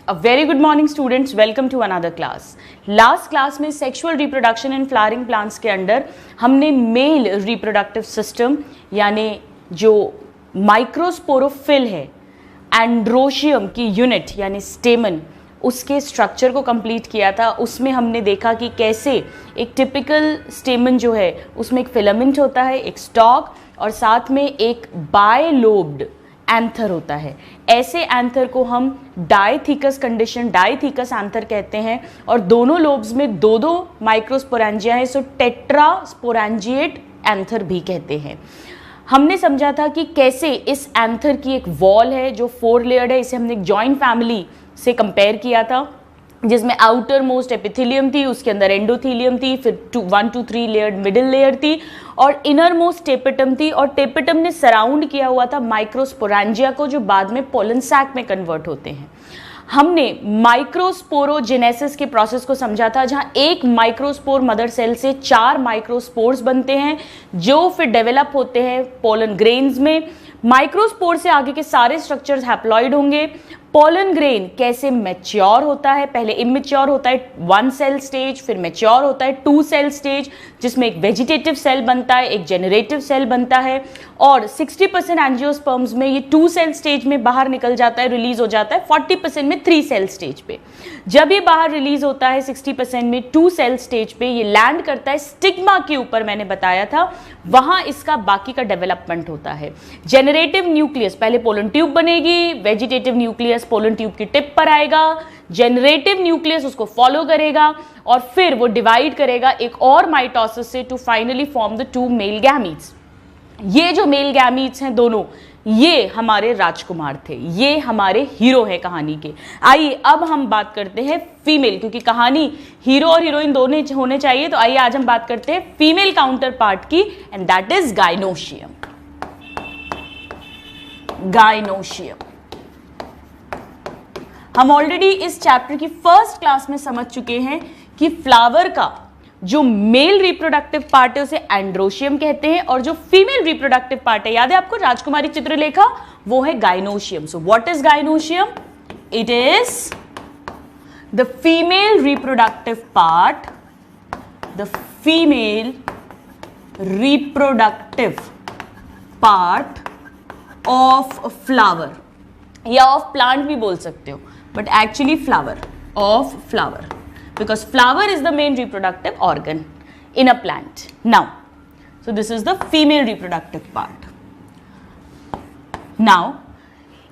A very good morning students, welcome to another class. Last class में sexual reproduction in flowering plants के अंदर हमने male reproductive system यानी जो microsporophyll है, एंड्रोशियम की यूनिट यानी स्टेमन, उसके स्ट्रक्चर को कंप्लीट किया था. उसमें हमने देखा कि कैसे एक टिपिकल स्टेमन जो है उसमें एक फिलामेंट होता है, एक स्टॉक और साथ में एक बायलोब्ड एंथर होता है. ऐसे एंथर को हम डाइथिकस कंडीशन, डाइथिकस एंथर कहते हैं और दोनों लोब्स में दो दो माइक्रोस्पोरेंजिया है, सो टेट्रास्पोरेंजिएट एंथर भी कहते हैं. हमने समझा था कि कैसे इस एंथर की एक वॉल है जो 4 लेयर्ड है. इसे हमने एक जॉइंट फैमिली से कंपेयर किया था जिसमें आउटर मोस्ट एपिथेलियम थी, उसके अंदर एंडोथेलियम थी, फिर 1 to 3 लेयर्ड मिडिल लेयर थी और इनर मोस्ट टेपेटम थी. और टेपेटम ने सराउंड किया हुआ था माइक्रोस्पोरेंजिया को जो बाद में पोलन सैक में कन्वर्ट होते हैं. हमने माइक्रोस्पोरोजेनेसिस के प्रोसेस को समझा था जहां एक माइक्रोस्पोर मदर सेल से 4 माइक्रोस्पोर्स बनते हैं जो फिर डेवलप होते हैं पोलन ग्रेन्स में. माइक्रोस्पोर से आगे के सारे स्ट्रक्चर्स हैप्लॉइड होंगे. पोलन ग्रेन कैसे मैच्योर होता है, पहले इमेच्योर होता है 1 सेल स्टेज, फिर मैच्योर होता है 2 सेल स्टेज जिसमें एक वेजिटेटिव सेल बनता है, एक जेनरेटिव सेल बनता है और 60% एंजियोस्पर्म्स में ये 2 सेल स्टेज में बाहर निकल जाता है, रिलीज हो जाता है. 40% में 3 सेल स्टेज पे. जब ये बाहर रिलीज होता है 60% में 2 सेल स्टेज पे, ये लैंड करता है स्टिग्मा के ऊपर, मैंने बताया था वहां इसका बाकी का डेवलपमेंट होता है. जेनरेटिव न्यूक्लियस, पहले पोलन ट्यूब बनेगी, वेजिटेटिव न्यूक्लियस पोलन ट्यूब की टिप पर आएगा, जेनरेटिव न्यूक्लियस उसको फॉलो करेगा और फिर वो डिवाइड करेगा एक और माइटोसिस से to finally form the 2 male gametes. ये जो मेल गैमीट्स हैं दोनों, ये हमारे राजकुमार थे, ये हमारे हीरो हैं कहानी के. आइए अब हम बात करते हैं फीमेल, क्योंकि कहानी हीरो और हीरोइन दोनों होने चाहिए. तो आइए आज हम बात करते हैं फीमेल काउंटर पार्ट की and that is gynoecium. Gynoecium हम ऑलरेडी इस चैप्टर की फर्स्ट क्लास में समझ चुके हैं कि फ्लावर का जो मेल रिप्रोडक्टिव पार्ट है उसे एंड्रोशियम कहते हैं और जो फीमेल रिप्रोडक्टिव पार्ट है, याद है आपको राजकुमारी चित्रलेखा, वो है gynoecium. So what is gynoecium? It is the female reproductive part, the female reproductive part of flower या ऑफ प्लांट भी बोल सकते हो, but actually flower, of flower, because flower is the main reproductive organ in a plant. Now, so this is the female reproductive part. Now,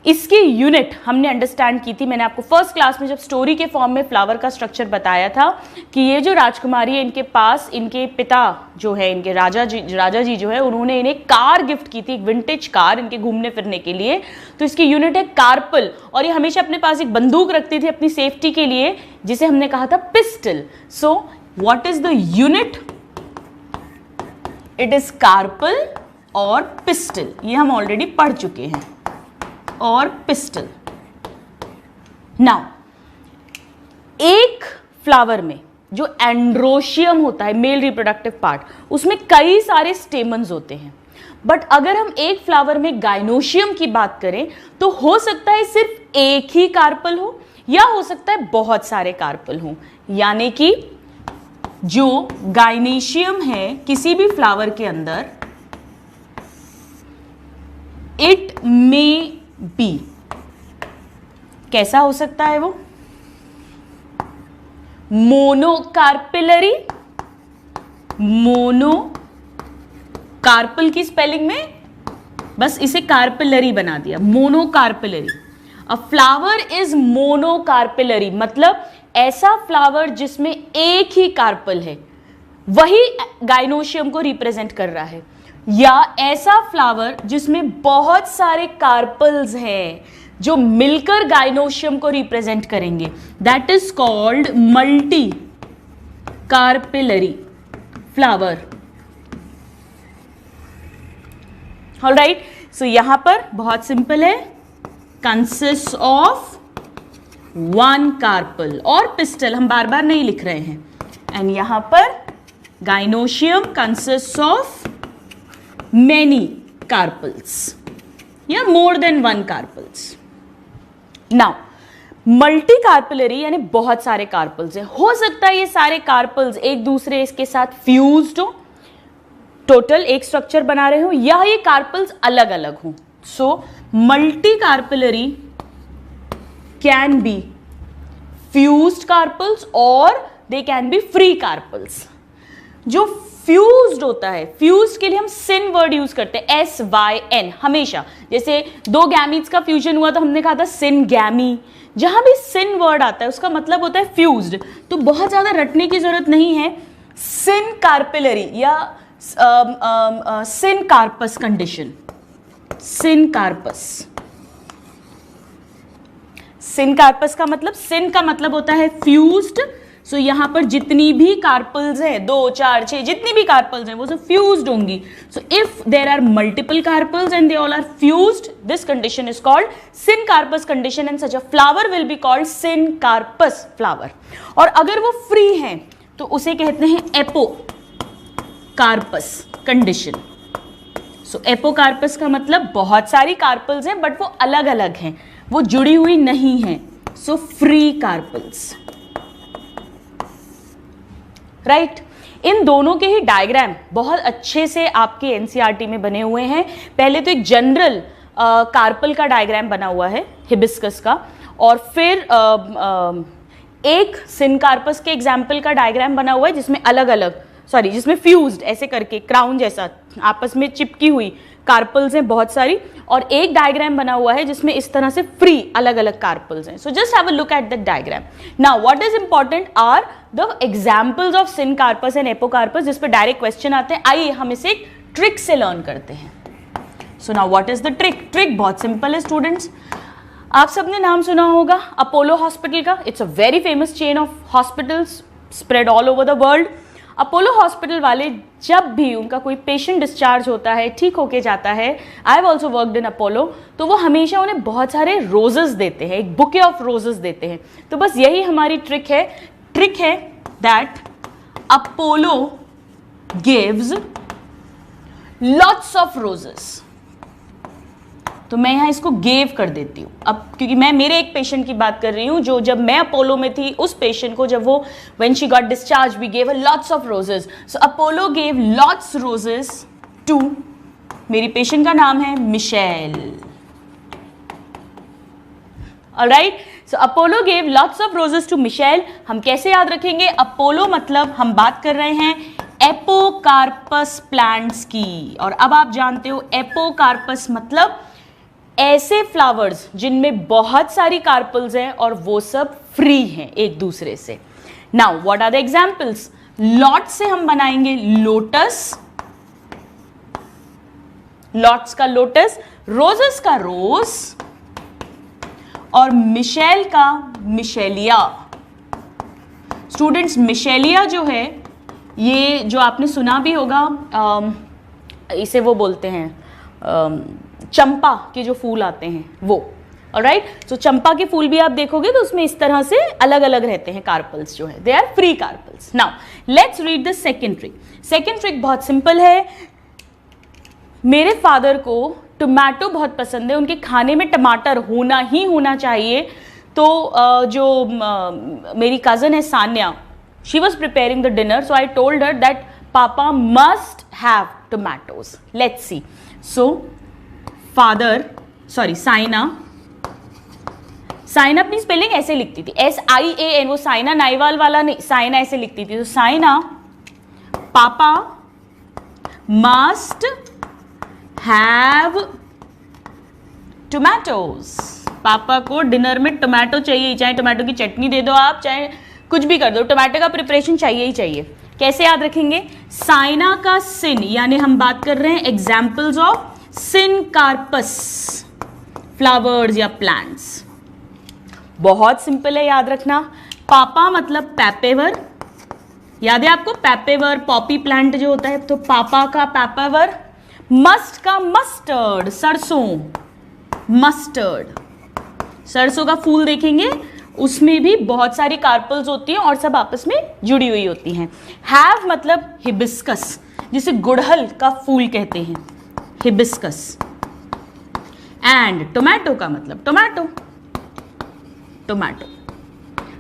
इसकी unit हमने understand की थी. मैंने आपको फर्स्ट क्लास में जब स्टोरी के फॉर्म में फ्लावर का स्ट्रक्चर बताया था कि ये जो राजकुमारी है इनके पास इनके पिता जो है, इनके राजा जी जो है, उन्होंने इन्हें कार गिफ्ट की थी, एक विंटेज कार इनके घूमने फिरने के लिए. तो इसकी यूनिट है कार्पल और ये हमेशा अपने पास एक बंदूक रखती थी अपनी सेफ्टी के लिए जिसे हमने कहा था pistil. So what is the unit? It is carpel और पिस्टल. ये हम ऑलरेडी पढ़ चुके हैं. और पिस्टल. नाउ एक फ्लावर में जो एंड्रोशियम होता है, मेल रिप्रोडक्टिव पार्ट, उसमें कई सारे स्टेमन्स होते हैं. बट अगर हम एक फ्लावर में गाइनोशियम की बात करें तो हो सकता है सिर्फ एक ही कार्पल हो या हो सकता है बहुत सारे कार्पल हो. यानी कि जो गाइनेशियम है किसी भी फ्लावर के अंदर, इट मे बी, कैसा हो सकता है वो? मोनोकार्पिलरी. मोनो कार्पल की स्पेलिंग में बस इसे कार्पिलरी बना दिया, monocarpellary. A flower is monocarpellary मतलब ऐसा फ्लावर जिसमें एक ही कार्पल है, वही गाइनोशियम को रिप्रेजेंट कर रहा है. या ऐसा फ्लावर जिसमें बहुत सारे कार्पल्स हैं जो मिलकर गाइनोशियम को रिप्रेजेंट करेंगे, that is called multi carpellary flower. Alright, so यहां पर बहुत सिंपल है, कंसिस्ट ऑफ 1 कार्पल और पिस्टल, हम बार बार नहीं लिख रहे हैं. एंड यहां पर gynoecium consist of many carpels या more than 1 carpels. Now, multi carpellary यानी बहुत सारे कार्पल्स हैं। हो सकता है ये सारे कार्पल्स एक दूसरे इसके साथ फ्यूज्ड हो, टोटल एक स्ट्रक्चर बना रहे हो, या ये कार्पल्स अलग अलग हो। So multi carpellary can be fused carpels और they can be free carpels. जो फ्यूज्ड होता है, फ्यूज्ड के लिए हम सिन वर्ड यूज करते हैं, SYN हमेशा। जैसे दो गैमीट्स का फ्यूजन हुआ तो हमने कहा था सिन गैमी। जहां भी सिन वर्ड आता है उसका मतलब होता है फ्यूज्ड। तो बहुत ज्यादा रटने की जरूरत नहीं है। सिन कार्पिलरी या सिन कार्पस कंडीशन, सिन कार्पस। सिन कार्पस का मतलब, सिन का मतलब होता है फ्यूज्ड। सो यहां पर जितनी भी कार्पल्स हैं, 2, 4, 6 जितनी भी कार्पल्स हैं वो सब फ्यूज्ड होंगी। So if there are multiple carpels and they all are fused, this condition is called syncarpous condition and such a flower will be called syncarpous flower. और अगर वो फ्री हैं तो उसे कहते हैं apocarpous condition. So apocarpous का मतलब बहुत सारी कार्पल्स हैं बट वो अलग अलग हैं, वो जुड़ी हुई नहीं हैं। So free carpels, right. इन दोनों के ही डायग्राम बहुत अच्छे से आपके एनसीईआरटी में बने हुए हैं। पहले तो एक जनरल कार्पल का डायग्राम बना हुआ है हिबिस्कस का, और फिर एक सिनकार्पस के एग्जाम्पल का डायग्राम बना हुआ है जिसमें अलग अलग, सॉरी जिसमें फ्यूज्ड ऐसे करके क्राउन जैसा आपस में चिपकी हुई कार्पल्स हैं बहुत सारी, और एक डायग्राम बना हुआ है जिसमें इस तरह से फ्री अलग अलग कार्पल्स हैं। So just have a look at that diagram. Now what is important are the examples of syncarpous and apocarpous, जिस पे डायरेक्ट क्वेश्चन आते हैं। आइए हम इसे एक ट्रिक से लर्न करते हैं। So now what is the trick? Trick बहुत सिंपल है स्टूडेंट्स। आप सबने नाम सुना होगा अपोलो हॉस्पिटल का। It's a very famous chain of hospitals spread all over the world. Apollo hospital वाले जब भी उनका कोई पेशेंट डिस्चार्ज होता है, ठीक होके जाता है, I have also worked in Apollo, तो वो हमेशा उन्हें बहुत सारे रोजेस देते हैं, एक बुके ऑफ रोजेस देते हैं। तो बस यही हमारी ट्रिक है। ट्रिक है that Apollo gives lots of roses. तो मैं यहाँ इसको गेव कर देती हूँ अब, क्योंकि मैं मेरे एक पेशेंट की बात कर रही हूँ जो जब मैं अपोलो में थी, उस पेशेंट को जब वो when she got discharge we gave her lots of roses. So Apollo gave lots roses to, मेरी पेशेंट का नाम है Michelle. Alright, so Apollo gave lots of roses to Michelle. हम कैसे याद रखेंगे? अपोलो मतलब हम बात कर रहे हैं एपोकार्पस प्लांट्स की, और अब आप जानते हो एपोकार्पस मतलब ऐसे फ्लावर्स जिनमें बहुत सारी कार्पल्स हैं और वो सब फ्री हैं एक दूसरे से। Now what are the examples? Lot से हम बनाएंगे लोटस, लॉट्स का लोटस, रोजेस का रोज, और मिशेल का मिशेलिया। स्टूडेंट्स मिशेलिया जो है, ये जो आपने सुना भी होगा, इसे वो बोलते हैं चंपा के जो फूल आते हैं वो। ऑलराइट, सो चंपा के फूल भी आप देखोगे तो उसमें इस तरह से अलग अलग रहते हैं कार्पल्स जो है, they are free carpels. Now let's read the second trick. Second trick बहुत सिंपल है। मेरे फादर को टमाटो बहुत पसंद है, उनके खाने में टमाटर होना ही होना चाहिए। तो जो मेरी कजन है Sanya, she was preparing the dinner, so I told her that papa must have tomatoes. Let's see. So father, sorry Saina, Saina अपनी स्पेलिंग ऐसे लिखती थी, SIAN, वो साइना नाइवाल वाला नहीं, साइना ऐसे लिखती थी। तो साइना, पापा मस्ट हैव टोमेटोज। पापा को डिनर में टोमेटो चाहिए, चाहे टोमेटो की चटनी दे दो आप, चाहे कुछ भी कर दो, टोमेटो का प्रिपरेशन चाहिए ही चाहिए। कैसे याद रखेंगे? साइना का सिन, यानी हम बात कर रहे हैं एग्जाम्पल्स ऑफ सिनकार्पस फ्लावर्स या प्लांट्स। बहुत सिंपल है याद रखना। पापा मतलब पैपेवर, याद है आपको पैपेवर, पॉपी प्लांट जो होता है, तो पापा का पैपेवर। मस्ट का मस्टर्ड, सरसों, मस्टर्ड, सरसों का फूल देखेंगे उसमें भी बहुत सारी कार्पल्स होती हैं और सब आपस में जुड़ी हुई होती हैं। हैव मतलब हिबिस्कस, जिसे गुड़हल का फूल कहते हैं, हिबिस्कस। एंड टोमेटो का मतलब tomato. tomato.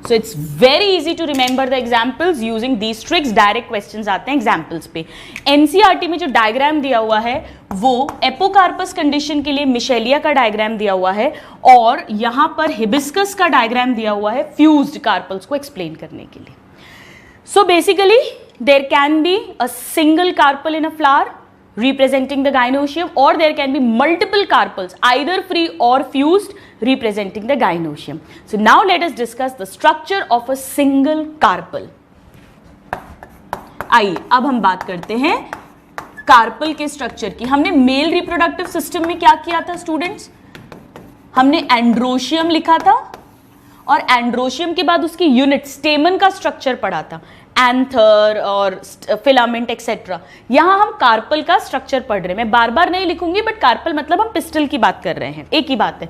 So it's very easy to remember the examples using these tricks. Direct questions आते हैं examples पे. NCERT में जो डायग्राम दिया हुआ है वो एपोकार्पस कंडीशन के लिए मिशेलिया का डायग्राम दिया हुआ है और यहाँ पर हिबिस्कस का डायग्राम दिया हुआ है फ्यूज्ड कार्पल्स को एक्सप्लेन करने के लिए. So basically there can be a single carpel in a flower representing the gynoecium, or there can be multiple carpels either free or fused representing the gynoecium. So now let us discuss the structure of a single carpel. आइए अब हम बात करते हैं carpel के structure की. हमने male reproductive system में क्या किया था स्टूडेंट्स? हमने एंड्रोशियम लिखा था और एंड्रोशियम के बाद उसकी यूनिट स्टेमन का स्ट्रक्चर पढ़ा था, एंथर और फिलामेंट एक्सेट्रा. यहां हम कार्पल का स्ट्रक्चर पढ़ रहे हैं. मैं बार बार नहीं लिखूंगी, बट कार्पल मतलब हम पिस्टल की बात कर रहे हैं, एक ही बात है.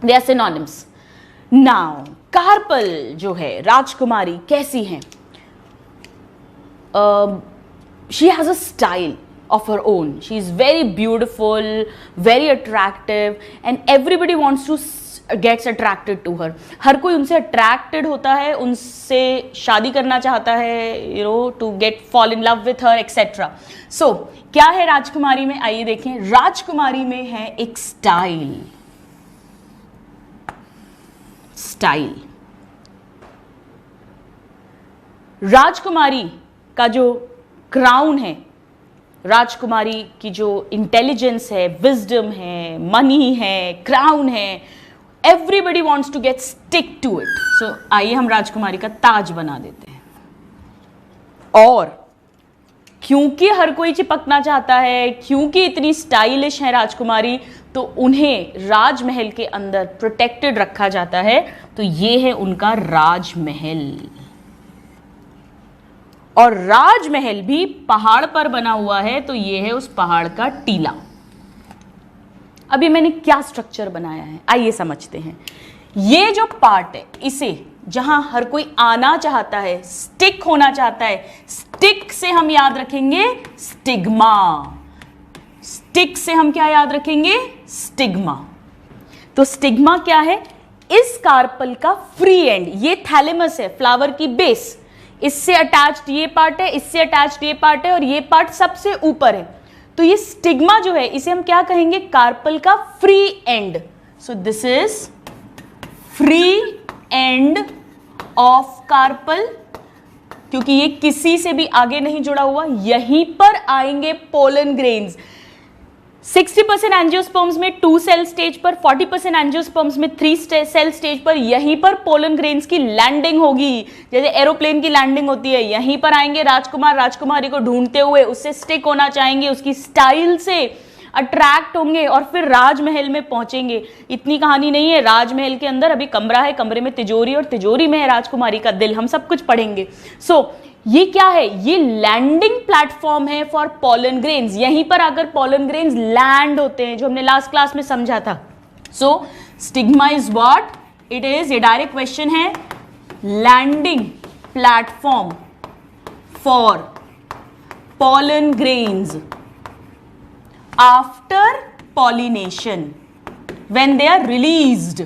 They are synonyms. Now carpel जो है, राजकुमारी कैसी है? She has a style of her own. She is very beautiful, very attractive, and everybody wants to gets attracted to her. हर कोई उनसे attracted होता है, उनसे शादी करना चाहता है, to get fall in love with her, etc. So क्या है राजकुमारी में? आइए देखें. राजकुमारी में है एक स्टाइल. राजकुमारी का जो क्राउन है, राजकुमारी की जो इंटेलिजेंस है, विजडम है, मनी है, क्राउन है, everybody wants to get stick to it. So आइए हम राजकुमारी का ताज बना देते हैं. और क्योंकि हर कोई चिपकना चाहता है, क्योंकि इतनी स्टाइलिश है राजकुमारी, तो उन्हें राजमहल के अंदर प्रोटेक्टेड रखा जाता है. तो ये है उनका राजमहल. और राजमहल भी पहाड़ पर बना हुआ है, तो ये है उस पहाड़ का टीला. अभी मैंने क्या स्ट्रक्चर बनाया है, आइए समझते हैं. ये जो पार्ट है, इसे जहां हर कोई आना चाहता है, स्टिक होना चाहता है, स्टिक से हम याद रखेंगे स्टिग्मा. स्टिक से हम क्या याद रखेंगे? स्टिग्मा. तो स्टिग्मा क्या है? इस कार्पल का फ्री एंड, ये थैलेमस है, फ्लावर की बेस, इससे अटैच्ड ये पार्ट है, इससे अटैच्ड ये पार्ट है, और ये पार्ट सबसे ऊपर है. तो ये स्टिग्मा जो है, इसे हम क्या कहेंगे? कार्पल का free end. So this is free end of carpel. क्योंकि ये किसी से भी आगे नहीं जुड़ा हुआ, यहीं पर आएंगे पोलन ग्रेन्स. 60% एंजियोस्पर्म्स में 2 सेल स्टेज पर, 40% एंजियोस्पर्म्स में 3 सेल स्टेज पर, यहीं पर पोलन ग्रेन्स की लैंडिंग होगी. जैसे एरोप्लेन की लैंडिंग होती है, यहीं पर आएंगे राजकुमार, राजकुमारी को ढूंढते हुए, उससे स्टिक होना चाहेंगे, उसकी स्टाइल से अट्रैक्ट होंगे और फिर राजमहल में पहुंचेंगे. इतनी कहानी नहीं है. राजमहल के अंदर अभी कमरा है, कमरे में तिजोरी, और तिजोरी में है राजकुमारी का दिल. हम सब कुछ पढ़ेंगे. सो ये क्या है? ये लैंडिंग प्लेटफॉर्म है फॉर पोलन ग्रेन्स. यहीं पर आकर पोलन ग्रेन्स लैंड होते हैं, जो हमने लास्ट क्लास में समझा था. So stigma is what it is? ये डायरेक्ट क्वेश्चन है. Landing platform for pollen grains after pollination when they are released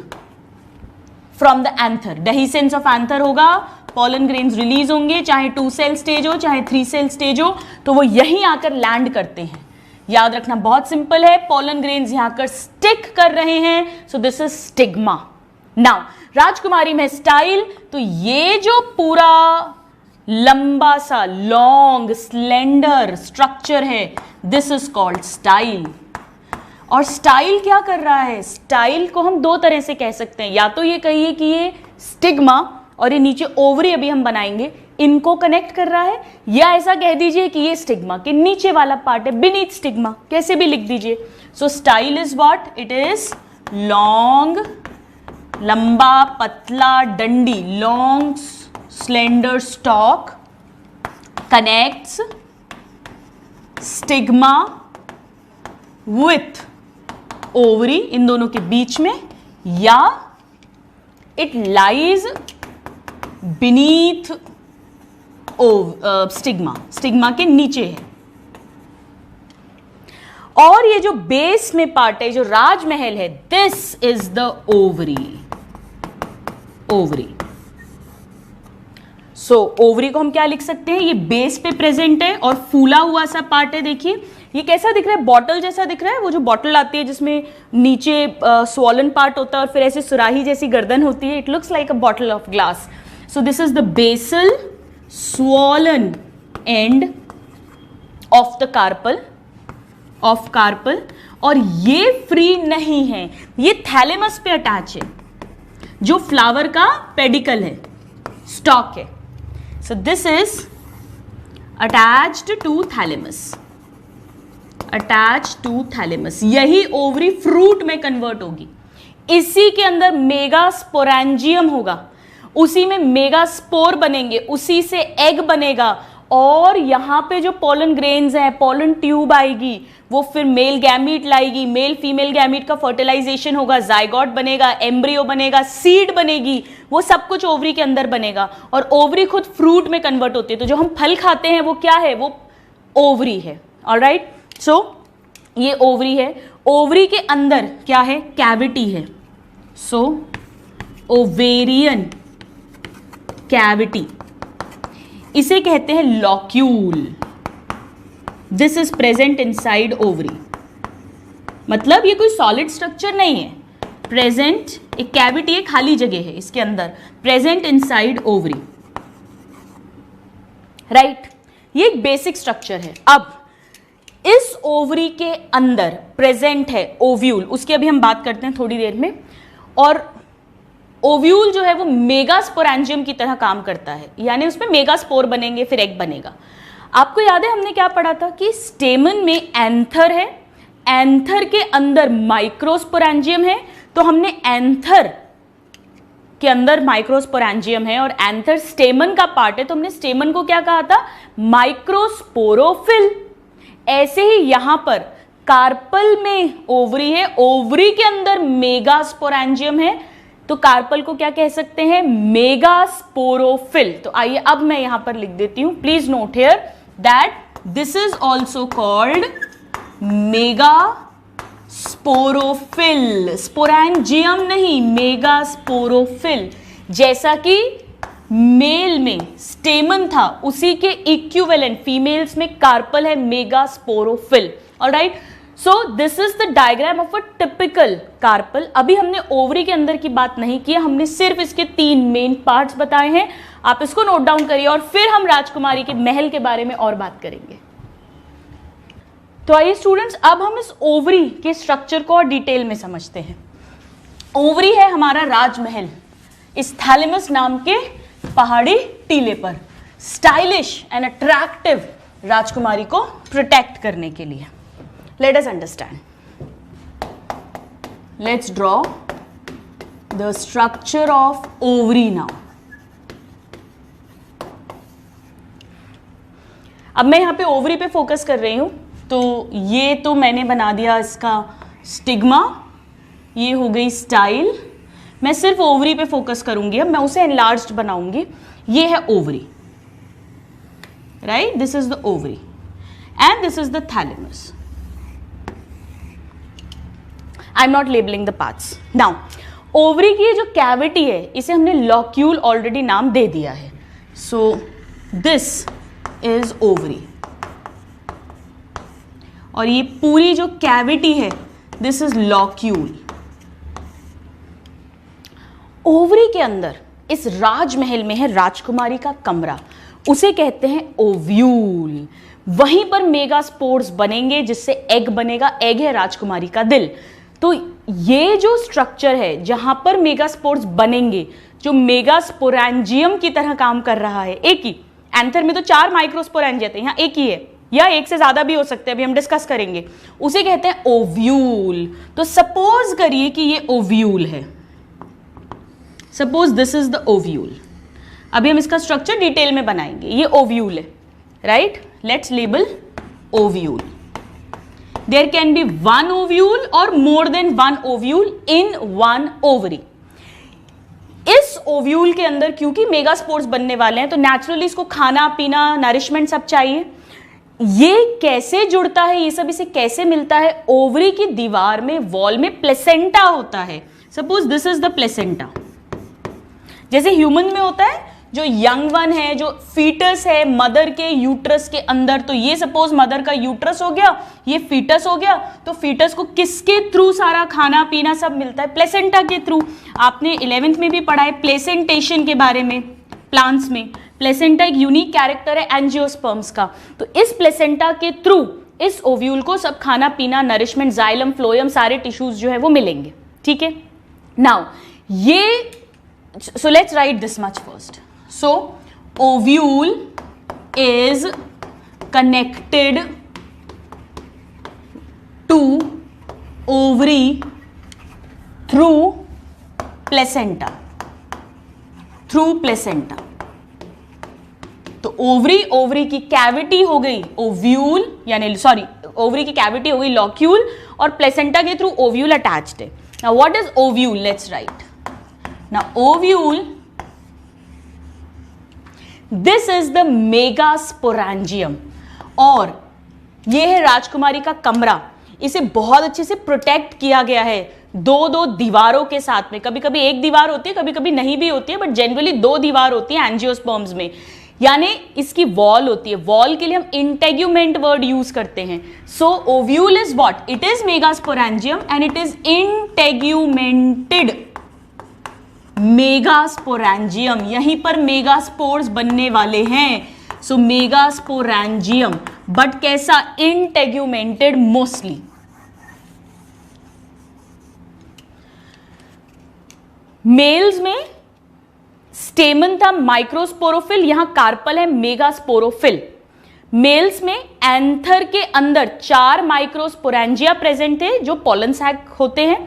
from the anther. Dehiscence of anther होगा, पोलन ग्रेन्स रिलीज होंगे, चाहे 2 सेल स्टेज हो, चाहे 3 सेल स्टेज हो, तो वो यहीं आकर लैंड करते हैं. याद रखना बहुत सिंपल है. पोलन ग्रेन्स यहां आकर स्टिक कर रहे हैं. सो दिस इज स्टिग्मा. नाउ राजकुमारी में स्टाइल, तो ये जो पूरा लंबा सा लॉन्ग स्लेंडर स्ट्रक्चर है, दिस इज कॉल्ड स्टाइल. और स्टाइल क्या कर रहा है? स्टाइल को हम 2 तरह से कह सकते हैं. या तो ये कहिए कि ये स्टिग्मा और ये नीचे ओवरी अभी हम बनाएंगे, इनको कनेक्ट कर रहा है, या ऐसा कह दीजिए कि ये स्टिग्मा के नीचे वाला पार्ट है, बीनीथ स्टिग्मा, कैसे भी लिख दीजिए. So style is what it is? Long, लंबा पतला डंडी, long slender stalk connects stigma with ovary, इन दोनों के बीच में, या it lies beneath stigma, stigma के नीचे है. और ये जो बेस में पार्ट है, जो राजमहल है, this is the ovary. Ovary. So ovary को हम क्या लिख सकते हैं, ये बेस पे प्रेजेंट है और फूला हुआ सा पार्ट है। देखिए ये कैसा दिख रहा है, बॉटल जैसा दिख रहा है, वो जो बॉटल आती है जिसमें नीचे स्वॉलन पार्ट होता है और फिर ऐसे सुराही जैसी गर्दन होती है। It looks like a bottle of glass. So this is the basal swollen end of the carpel और ये फ्री नहीं है, ये थैलेमस पे अटैच है, जो फ्लावर का पेडिकल है, स्टॉक है। So this is attached to thalamus. यही ओवरी फ्रूट में कन्वर्ट होगी। इसी के अंदर मेगास्पोरेंजियम होगा, उसी में मेगास्पोर बनेंगे, उसी से एग बनेगा और यहां पे जो पोलन ग्रेन्स हैं, पोलन ट्यूब आएगी, वो फिर मेल गैमीट लाएगी, मेल फीमेल गैमीट का फर्टिलाइजेशन होगा, जाइगोट बनेगा, एम्ब्रियो बनेगा, सीड बनेगी, वो सब कुछ ओवरी के अंदर बनेगा और ओवरी खुद फ्रूट में कन्वर्ट होती है। तो जो हम फल खाते हैं वो क्या है, वो ओवरी है। ऑलराइट, सो ये ओवरी है। ओवरी के अंदर क्या है, कैविटी है। सो ओवेरियन कैविटी, इसे कहते हैं locule. This is present inside ovary, मतलब ये कोई सॉलिड स्ट्रक्चर नहीं है, प्रेजेंट एक कैविटी, एक खाली जगह है इसके अंदर, प्रेजेंट इनसाइड ओवरी। राइट, ये एक बेसिक स्ट्रक्चर है। अब इस ओवरी के अंदर प्रेजेंट है ओव्यूल, उसकी अभी हम बात करते हैं थोड़ी देर में। और ओव्यूल जो है वो मेगास्पोरेंजियम की तरह काम करता है, यानी उसमें मेगास्पोर बनेंगे, फिर एग बनेगा। आपको याद है हमने क्या पढ़ा था कि स्टेमन में एंथर है, एंथर के अंदर माइक्रोस्पोरेंजियम है। तो हमने एंथर के अंदर माइक्रोस्पोरेंजियम है और एंथर स्टेमन का पार्ट है, तो हमने स्टेमन को क्या कहा था, माइक्रोस्पोरोफिल। ऐसे ही यहां पर कार्पल में ओवरी है, ओवरी के अंदर मेगास्पोरेंजियम है, तो कार्पल को क्या कह सकते हैं, मेगास्पोरोफिल। तो आइए अब मैं यहां पर लिख देती हूं, please note here that this is also called megasporophyll. Sporangium नहीं, मेगास्पोरोफिल। जैसा कि मेल में स्टेमन था, उसी के इक्विवेलेंट फीमेल्स में कार्पल है, megasporophyll. Alright, so this is the diagram of a typical carpel. अभी हमने ओवरी के अंदर की बात नहीं की, हमने सिर्फ इसके 3 मेन पार्ट्स बताए हैं। आप इसको नोट डाउन करिए और फिर हम राजकुमारी के महल के बारे में और बात करेंगे। तो आइए स्टूडेंट्स, अब हम इस ओवरी के स्ट्रक्चर को और डिटेल में समझते हैं। ओवरी है हमारा राजमहल, इस थैलेमस नाम के पहाड़ी टीले पर, स्टाइलिश एंड अट्रैक्टिव राजकुमारी को प्रोटेक्ट करने के लिए। Let us understand. Let's draw the structure of ovary now. अब मैं यहाँ पे ओवरी पे फोकस कर रही हूँ, तो ये तो मैंने बना दिया इसका स्टिग्मा, ये हो गई स्टाइल। मैं सिर्फ ओवरी पे फोकस करूंगी, अब मैं उसे एनलार्ज्ड बनाऊंगी। ये है ovary, right, this is the ovary and this is the thalamus. I am not labelling the parts now. Ovary की जो कैविटी है, इसे हमने लॉक्यूल ऑलरेडी नाम दे दिया है। सो दिस इज ओवरी, और ये पूरी जो कैविटी है, दिस इज लॉक्यूल। ओवरी के अंदर इस राजमहल में है राजकुमारी का कमरा, उसे कहते हैं ओव्यूल। वहीं पर मेगास्पोर्स बनेंगे, जिससे एग बनेगा। एग है राजकुमारी का दिल। तो ये जो स्ट्रक्चर है जहां पर मेगास्पोर्स बनेंगे, जो मेगास्पोरेंजियम की तरह काम कर रहा है, एक ही एंथर में तो 4 माइक्रोस्पोरेंजिया थे, यहां एक ही है, या एक से ज्यादा भी हो सकते हैं, अभी हम डिस्कस करेंगे। उसे कहते हैं ओव्यूल। तो सपोज करिए कि ये ओव्यूल है, suppose this is the ovule. अभी हम इसका स्ट्रक्चर डिटेल में बनाएंगे। ये ओव्यूल है, right, let's label ovule. There can be one ovule or more than one ovule in one ovary. इस ओव्यूल के अंदर क्योंकि मेगास्पोर्स बनने वाले हैं, तो नेचुरली इसको खाना पीना, नरिशमेंट सब चाहिए। ये कैसे जुड़ता है, ये सब इसे कैसे मिलता है? ओवरी की दीवार में, वॉल में प्लेसेंटा होता है। Suppose this is the placenta. जैसे ह्यूमन में होता है, जो यंग वन है, जो फीटस है मदर के यूट्रस के अंदर, तो ये सपोज मदर का यूट्रस हो गया, ये फीटस हो गया, तो फीटस को किसके थ्रू सारा खाना पीना सब मिलता है? प्लेसेंटा के थ्रू। आपने 11th में भी पढ़ा है प्लेसेंटेशन के बारे में प्लांट्स में। प्लेसेंटा एक यूनिक कैरेक्टर है एंजियोस्पर्म्स का, तो इस प्लेसेंटा के थ्रू इस ओव्यूल को सब खाना पीना, नरिशमेंट, जाइलम, फ्लोएम, सारे टिश्यूज जो है वो मिलेंगे, ठीक है। नाउ ये so let's write this much first. So ovule is connected to ovary through placenta. तो ओवरी की कैविटी हो गई ओव्यूल, यानी सॉरी ओवरी की कैविटी हो गई लॉक्यूल, और प्लेसेंटा के थ्रू ओव्यूल अटैच्ड है। Now what is ovule? Let's write. Now ovule, this is the megasporangium, और ये है राजकुमारी का कमरा। इसे बहुत अच्छे से प्रोटेक्ट किया गया है दो दीवारों के साथ में। कभी कभी एक दीवार होती है, कभी कभी नहीं भी होती है, बट जनरली 2 दीवार होती है एंजियोस्पर्म्स में, यानी इसकी वॉल होती है। वॉल के लिए हम इंटेग्यूमेंट वर्ड यूज करते हैं। So ovule is what? It is megasporangium and it is integumented megasporangium. यहीं पर मेगास्पोर्स बनने वाले हैं। सो मेगास्पोरेंजियम, बट कैसा? Integumented mostly. मेल्स में स्टेमन था माइक्रोस्पोरोफिल, यहां कार्पल है मेगास्पोरोफिल। मेल्स में एंथर के अंदर 4 माइक्रोस्पोरेंजिया प्रेजेंट थे जो पोलन सैक होते हैं।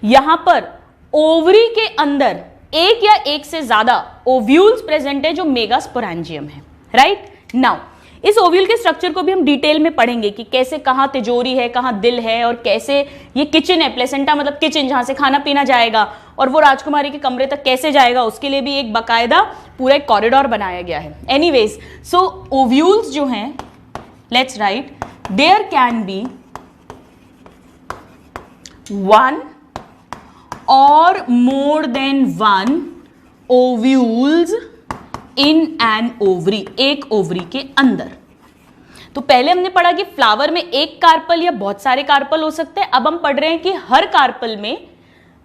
यहां पर ओवरी के अंदर एक या एक से ज्यादा ओव्यूल्स प्रेजेंट है जो मेगास्पोरेंजियम है, राइट। नाउ इस ओव्यूल के स्ट्रक्चर को भी हम डिटेल में पढ़ेंगे कि कैसे, कहां तिजोरी है, कहां दिल है, और कैसे ये किचन है। प्लेसेंटा मतलब किचन, जहां से खाना पीना जाएगा, और वो राजकुमारी के कमरे तक कैसे जाएगा, उसके लिए भी एक बाकायदा पूरा एक कॉरिडोर बनाया गया है। एनीवेज, सो ओव्यूल्स जो हैं, let's write, there can be 1 or more than 1 ovules in an ovary, एक ओवरी के अंदर। तो पहले हमने पढ़ा कि फ्लावर में एक कार्पल या बहुत सारे कार्पल हो सकते हैं। अब हम पढ़ रहे हैं कि हर कार्पल में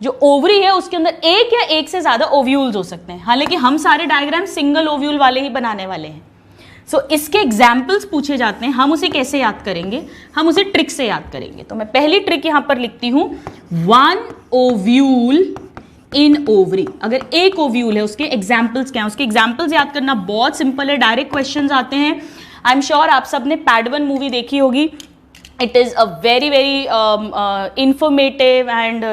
जो ओवरी है उसके अंदर एक या एक से ज्यादा ओव्यूल्स हो सकते हैं। हालांकि हम सारे डायग्राम सिंगल ओव्यूल वाले ही बनाने वाले हैं। सो इसके एग्जाम्पल्स पूछे जाते हैं, हम उसे कैसे याद करेंगे? हम उसे ट्रिक से याद करेंगे। तो मैं पहली ट्रिक यहां पर लिखती हूं, 1 ओव्यूल इन ओवरी। अगर एक ओव्यूल है, उसके एग्जाम्पल्स क्या है? उसके एग्जाम्पल्स याद करना बहुत सिंपल है, डायरेक्ट क्वेश्चंस आते हैं। आई एम श्योर आप सबने पैडवन मूवी देखी होगी। It is a very informative and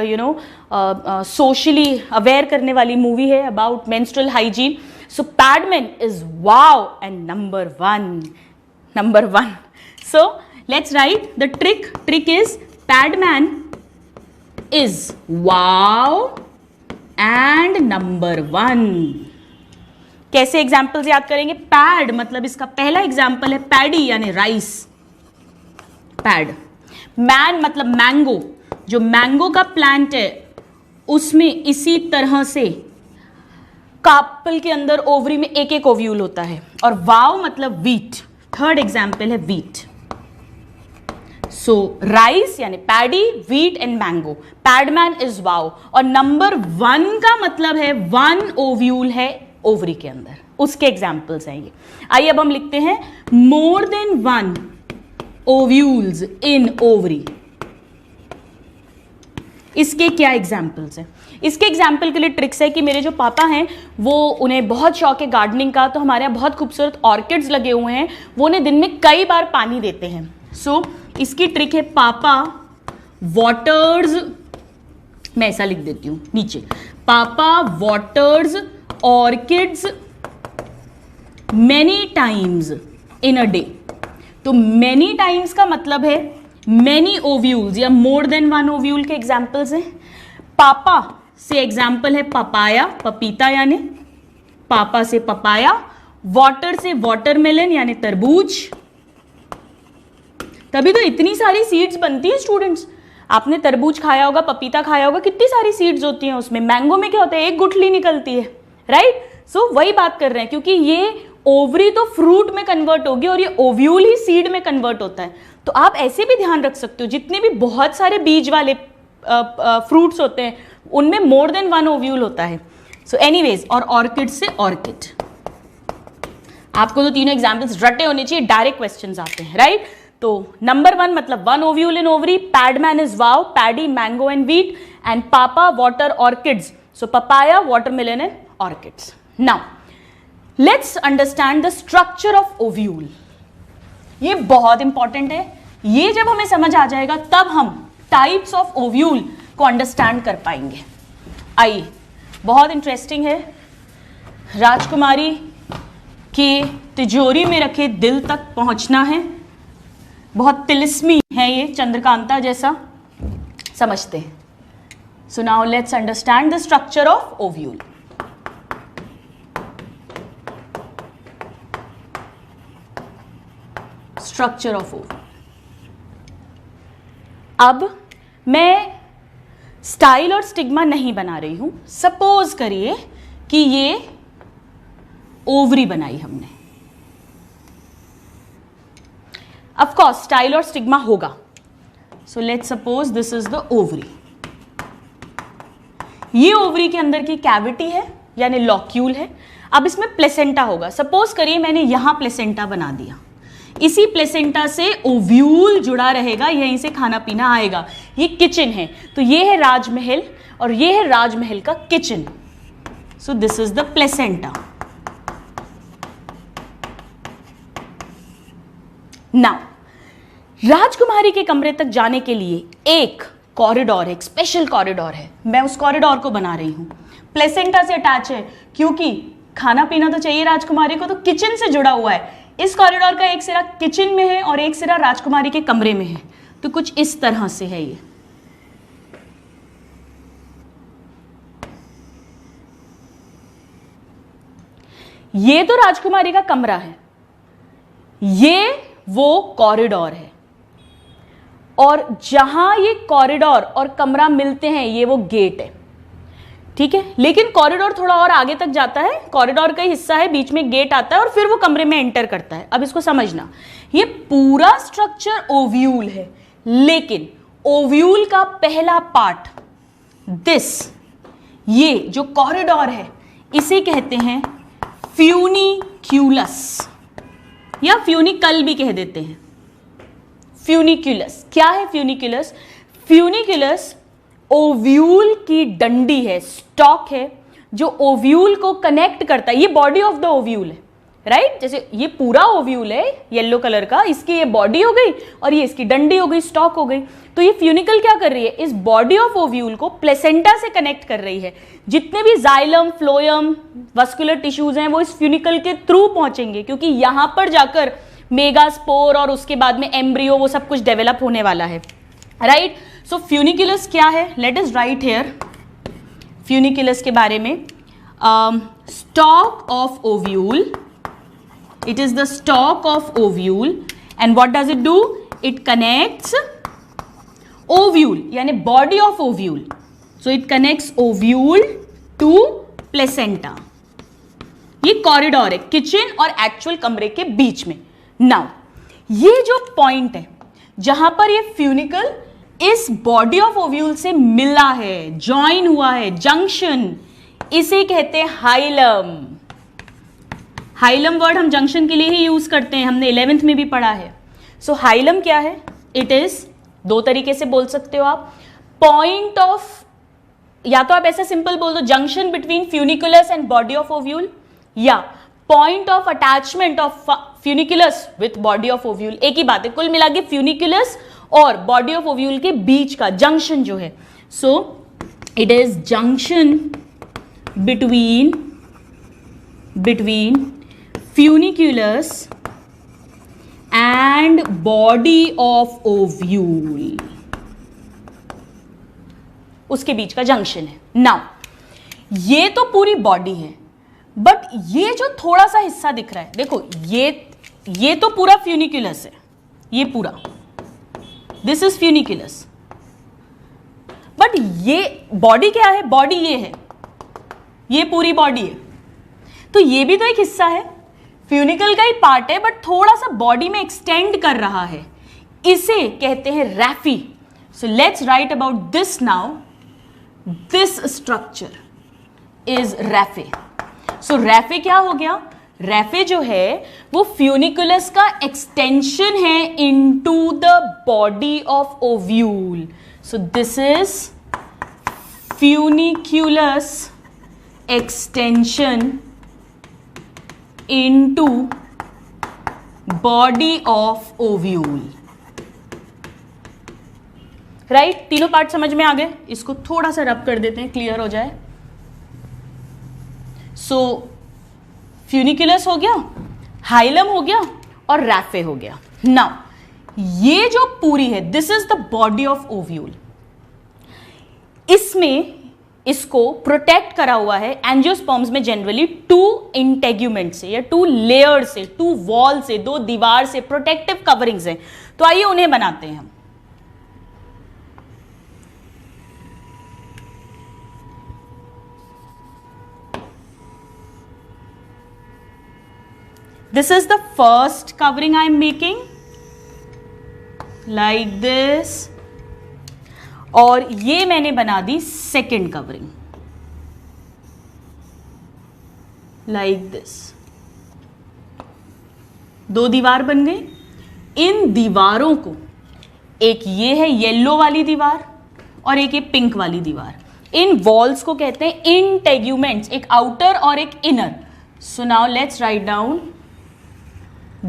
socially aware करने वाली मूवी है about menstrual hygiene. So Padman is wow and number one. So let's write the trick. Trick is Padman is wow and number 1. कैसे examples याद करेंगे? Pad मतलब इसका पहला example है पैडी यानी राइस, पैड। मैन मतलब मैंगो, जो मैंगो का प्लांट है उसमें इसी तरह से कार्पल के अंदर ओवरी में एक एक ओव्यूल होता है। और वाव मतलब वीट, थर्ड एग्जाम्पल है वीट। सो राइस यानी paddy, wheat and mango. Padman is wow. और नंबर 1 का मतलब है 1 ओव्यूल है ओवरी के अंदर, उसके एग्जाम्पल्स हैं ये। आइए अब हम लिखते हैं more than 1 ovules in ovary. इसके क्या एग्जाम्पल्स हैं? इसके एग्जाम्पल के लिए ट्रिक्स है कि मेरे जो पापा हैं वो, उन्हें बहुत शौक है गार्डनिंग का, तो हमारे यहाँ बहुत खूबसूरत ऑर्किड्स लगे हुए हैं, वो उन्हें दिन में कई बार पानी देते हैं। सो इसकी ट्रिक है पापा वाटर्स, मैं ऐसा लिख देती हूँ नीचे, पापा waters orchids many times in a day. तो मेनी टाइम्स का मतलब है मेनी ओव्यूल्स या मोर देन 1 ओव्यूल के एग्जाम्पल्स हैं। पापा से एग्जाम्पल है पपाया, पपीता यानी पापा से पपाया। वाटर से वाटरमेलन यानी तरबूज। तभी तो इतनी सारी सीड्स बनती है स्टूडेंट्स। आपने तरबूज खाया होगा, पपीता खाया होगा, कितनी सारी सीड्स होती हैं उसमें। मैंगो में क्या होता है, एक गुठली निकलती है, राइट? सो वही बात कर रहे हैं, क्योंकि ये ओवरी तो फ्रूट में कन्वर्ट होगी और ये ओव्यूल ही सीड में कन्वर्ट होता है। तो आप ऐसे भी ध्यान रख सकते हो, जितने भी बहुत सारे बीज वाले फ्रूट्स होते हैं उनमें मोर देन वन ओव्यूल होता है। सो एनीवेज, और ऑर्किड से ऑर्किड, आपको तो तीनों एग्जाम्पल्स रटे होने चाहिए, डायरेक्ट क्वेश्चंस आते हैं, राइट? तो नंबर 1 मतलब one ovule in ovary, Padman is wow, paddy mango and wheat, and papa water orchids, so papaya watermelon and orchids. Now let's understand the structure of ovule. ये बहुत important है, ये जब हमें समझ आ जाएगा तब हम टाइप्स ऑफ ओव्यूल को अंडरस्टैंड कर पाएंगे। आइए, बहुत इंटरेस्टिंग है, राजकुमारी के तिजोरी में रखे दिल तक पहुंचना है, बहुत तिलिस्मी है ये, चंद्रकांता जैसा, समझते हैं। So now let's understand the structure of ovule. Structure of ovule. अब मैं स्टाइल और स्टिग्मा नहीं बना रही हूं, सपोज करिए कि ये ओवरी बनाई हमने, ऑफ कोर्स स्टाइल और स्टिग्मा होगा। So let's suppose this is the ovary. ये ओवरी के अंदर की कैविटी है यानी लॉक्यूल है। अब इसमें प्लेसेंटा होगा, सपोज करिए मैंने यहां प्लेसेंटा बना दिया, इसी प्लेसेंटा से ओव्यूल जुड़ा रहेगा, यहीं से खाना पीना आएगा। ये किचन है, तो ये है राजमहल और ये है राजमहल का kitchen. So this is the placenta. Now राजकुमारी के कमरे तक जाने के लिए एक कॉरिडोर है, एक स्पेशल कॉरिडोर है, मैं उस कॉरिडोर को बना रही हूं, प्लेसेंटा से अटैच है, क्योंकि खाना पीना तो चाहिए राजकुमारी को, तो किचन से जुड़ा हुआ है। इस कॉरिडोर का एक सिरा किचन में है और एक सिरा राजकुमारी के कमरे में है, तो कुछ इस तरह से है ये। ये तो राजकुमारी का कमरा है, ये वो कॉरिडोर है, और जहां ये कॉरिडोर और कमरा मिलते हैं ये वो गेट है, ठीक है? लेकिन कॉरिडोर थोड़ा और आगे तक जाता है, कॉरिडोर का ही हिस्सा है, बीच में गेट आता है और फिर वो कमरे में एंटर करता है। अब इसको समझना, ये पूरा स्ट्रक्चर ओव्यूल है, लेकिन ओव्यूल का पहला पार्ट दिस, ये जो कॉरिडोर है इसे कहते हैं फ्यूनिक्यूलस, या फ्यूनिकल भी कह देते हैं। फ्यूनिक्यूलस क्या है? फ्यूनिक्यूलस, फ्यूनिक्यूलस ओव्यूल की डंडी है, स्टॉक है, जो ओव्यूल को कनेक्ट करता है। ये बॉडी ऑफ द ओव्यूल है, राइट? जैसे ये पूरा ओव्यूल है येलो कलर का, इसकी ये बॉडी हो गई और ये इसकी डंडी हो गई, स्टॉक हो गई। तो ये फ्यूनिकल क्या कर रही है? इस बॉडी ऑफ ओव्यूल को प्लेसेंटा से कनेक्ट कर रही है। जितने भी जाइलम, फ्लोयम, वस्कुलर टिश्यूज हैं वो इस फ्यूनिकल के थ्रू पहुंचेंगे, क्योंकि यहां पर जाकर मेगास्पोर और उसके बाद में एम्ब्रियो वो सब कुछ डेवलप होने वाला है, राइट? सो फ्यूनिकुलस क्या है? Let us right here funiculus के बारे में। Stock of ovule, it is the stalk of ovule and what does it do? It connects ovule यानी body of ovule, so it connects ovule to placenta। ये corridor है kitchen और actual कमरे के बीच में। नाउ ये जो पॉइंट है जहां पर ये फ्यूनिकल इस बॉडी ऑफ ओव्यूल से मिला है, ज्वाइन हुआ है, जंक्शन, इसे कहते हैं हाइलम। हाइलम वर्ड हम जंक्शन के लिए ही यूज करते हैं, हमने 11th में भी पढ़ा है। सो हाइलम क्या है? इट इज, दो तरीके से बोल सकते हो आप, पॉइंट ऑफ, या तो आप ऐसा सिंपल बोल दो junction between funiculus and body of ovule, या point of attachment of funiculus with body of ovule. एक ही बात है, कुल मिला के फ्यूनिकुलस और बॉडी ऑफ ओव्यूल के बीच का जंक्शन जो है, सो it is junction between funiculus and body of ovule, उसके बीच का जंक्शन है। नाउ ये तो पूरी बॉडी है, बट ये जो थोड़ा सा हिस्सा दिख रहा है, देखो ये तो पूरा फ्यूनिकुलस है, ये पूरा, दिस इज फ्यूनिकुलस, बट ये बॉडी क्या है? बॉडी ये है, ये पूरी बॉडी है, तो ये भी तो एक हिस्सा है, फ्यूनिकल का ही पार्ट है, बट थोड़ा सा बॉडी में एक्सटेंड कर रहा है, इसे कहते हैं raphe. So let's write about this now. This structure is raphe. So raphe क्या हो गया? रैफे जो है वो फ्यूनिकुलस का एक्सटेंशन है into the body of ovule. So this is funiculus extension into body of ovule. Right, तीनों पार्ट समझ में आ गए. इसको थोड़ा सा रब कर देते हैं, क्लियर हो जाए. सो फ्यूनिकुलस हो गया, हाइलम हो गया और रैफे हो गया. नाउ ये जो पूरी है, this is the body of ovule. इसमें इसको प्रोटेक्ट करा हुआ है एंजियोस्पर्म्स में जनरली 2 इंटेग्यूमेंट से या 2 लेयर से, 2 वॉल से, 2 दीवार से प्रोटेक्टिव कवरिंग्स हैं. तो आइए उन्हें बनाते हैं हम. This is the first covering I am making, like this. और ये मैंने बना the second covering, like this. 2 दीवार बन गई. इन दीवारों को, एक ये है येलो वाली दीवार और एक ये पिंक वाली दीवार, इन वॉल्स को कहते हैं इंटेग्यूमेंट्स, एक आउटर और एक inner. So now let's write down.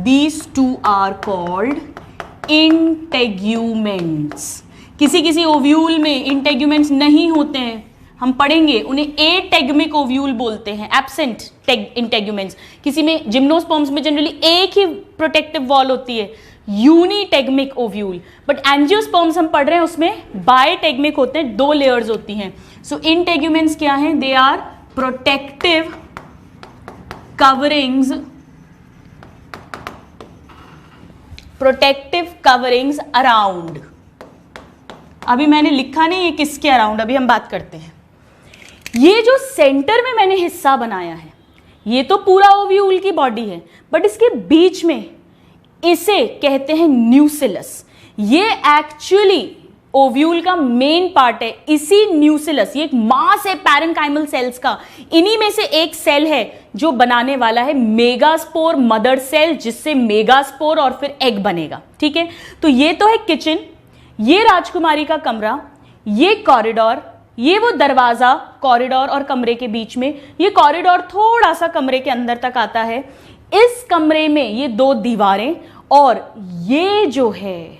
These two are called integuments. किसी किसी ओव्यूल में इंटेग्यूमेंट्स नहीं होते हैं, हम पढ़ेंगे, उन्हें एटेग्मिक ओव्यूल बोलते हैं, एब्सेंट इंटेग्यूमेंट्स. किसी में, जिम्नोस्पर्म्स में जनरली एक ही प्रोटेक्टिव वॉल होती है, यूनिटेग्मिक ओव्यूल. बट एंजियोस्पर्म्स हम पढ़ रहे हैं, उसमें बायटेग्मिक होते हैं, 2 लेयर्स होती हैं. सो इंटेग्यूमेंट्स क्या हैं? They are protective coverings, protective coverings around. अभी मैंने लिखा नहीं है किसके अराउंड, अभी हम बात करते हैं. ये जो सेंटर में मैंने हिस्सा बनाया है, ये तो पूरा ओव्यूल की बॉडी है, बट इसके बीच में इसे कहते हैं न्यूसिलस. ये एक्चुअली ओव्यूल का मेन पार्ट है. इसी न्यूसिलस, ये एक मास है पैरेन्काइमल सेल्स का, इन्हीं में से एक सेल है जो बनाने वाला है मेगास्पोर मदर सेल, जिससे मेगास्पोर और फिर एग बनेगा. ठीक है, तो ये तो है किचन, ये राजकुमारी का कमरा, ये कॉरिडोर, ये वो दरवाजा कॉरिडोर और कमरे के बीच में. ये कॉरिडोर थोड़ा सा कमरे के अंदर तक आता है. इस कमरे में ये 2 दीवारें, और ये जो है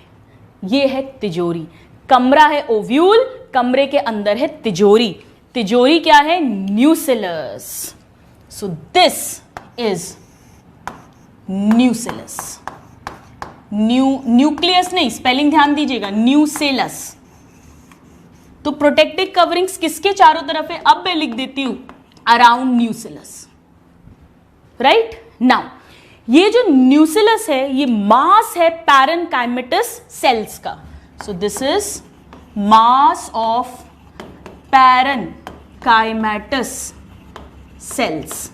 ये है तिजोरी. कमरा है ओव्यूल, कमरे के अंदर है तिजोरी. तिजोरी क्या है? न्यूसिलस. सो दिस इज न्यूसिलस. न्यूक्लियस नहीं, स्पेलिंग ध्यान दीजिएगा, न्यूसिलस. तो प्रोटेक्टिव कवरिंग्स किसके चारों तरफ है? अब मैं लिख देती हूं अराउंड न्यूसिलस. राइट नाउ, ये जो न्यूसिलस है ये मास है पैरेन्काइमेटस सेल्स का. So this is mass of parenchymatous cells.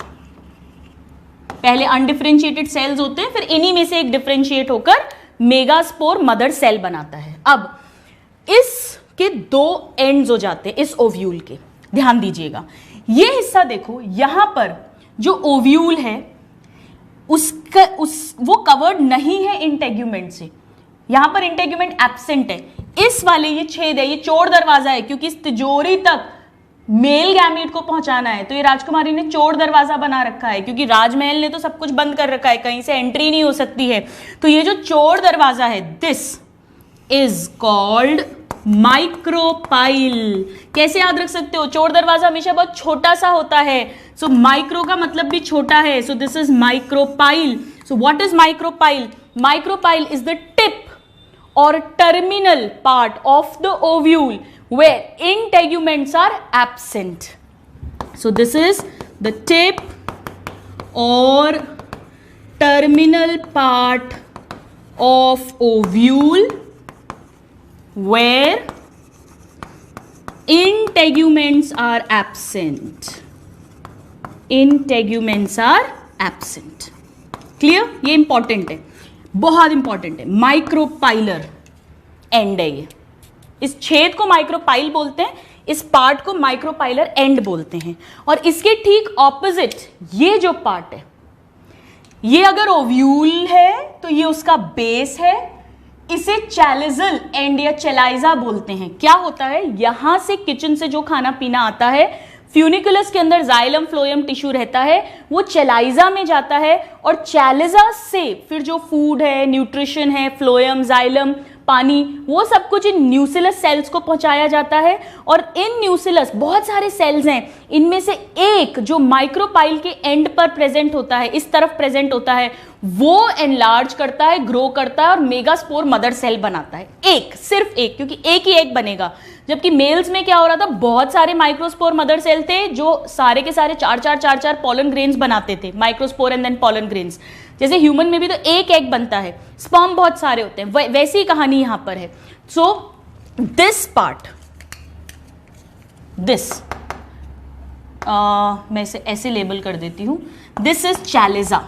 पहले अनडिफरेंशिएटेड सेल्स होते हैं, फिर इन्हीं में से एक डिफरेंशिएट होकर मेगास्पोर मदर सेल बनाता है. अब इसके 2 एंड्स हो जाते हैं इस ओव्यूल के. ध्यान दीजिएगा, ये हिस्सा देखो, यहां पर जो ओव्यूल है वो कवर्ड नहीं है इंटेग्यूमेंट से. यहां पर इंटेग्यूमेंट एब्सेंट है. इस वाले ये छेद है, ये चोर दरवाजा है, क्योंकि इस तिजोरी तक मेल गैमीट को पहुंचाना है. तो ये राजकुमारी ने चोर दरवाजा बना रखा है, क्योंकि राजमहल ने तो सब कुछ बंद कर रखा है, कहीं से एंट्री नहीं हो सकती है. तो ये जो चोर दरवाजा है, दिस इज कॉल्ड माइक्रोपाइल. कैसे याद रख सकते हो? चोर दरवाजा हमेशा बहुत छोटा सा होता है. सो माइक्रो का मतलब भी छोटा है. So this is micropyle. So what is micropyle? Micropyle is the tip or terminal part of the ovule where integuments are absent. So this is the tip or terminal part of ovule where integuments are absent. Integuments are absent. Clear? ये important है, बहुत important है। Micropylar and है ये, इस छेद को micropyle बोलते हैं, इस पार्ट को माइक्रोपाइलर एंड बोलते हैं। और इसके ठीक ऑपोजिट ये जो पार्ट है, ये अगर ओव्यूल है तो ये उसका बेस है, इसे चैलिजल एंड या चेलाइजा बोलते हैं। क्या होता है, यहां से किचन से जो खाना पीना आता है, फ्यूनिकुलस के अंदर जाइलम फ्लोएम टिश्यू रहता है, वो चेलाइजा में जाता है, और चैलिजा से फिर जो फूड है, न्यूट्रिशन है, फ्लोएम, जाइलम, पानी, वो सब कुछ इन न्यूसिलस सेल्स को पहुंचाया जाता है। और इन न्यूसिलस बहुत सारे सेल्स हैं, इनमें से एक जो माइक्रोपाइल के एंड पर प्रेजेंट होता है, इस तरफ प्रेजेंट होता है, वो एनलार्ज करता है, ग्रो करता है और मेगास्पोर मदर सेल बनाता है। एक, सिर्फ एक, क्योंकि एक ही एक बनेगा। जबकि मेल्स में क्या हो रहा था, बहुत सारे माइक्रोस्पोर मदर सेल थे जो सारे के सारे चार पॉलन ग्रेन्स बनाते थे, microspore and then pollen grains. जैसे ह्यूमन में भी तो एक एग बनता है, स्पर्म बहुत सारे होते हैं, वैसी ही कहानी यहां पर है। सो दिस पार्ट, दिस मैं इसे ऐसे लेबल कर देती हूं, दिस इज चैलिजा।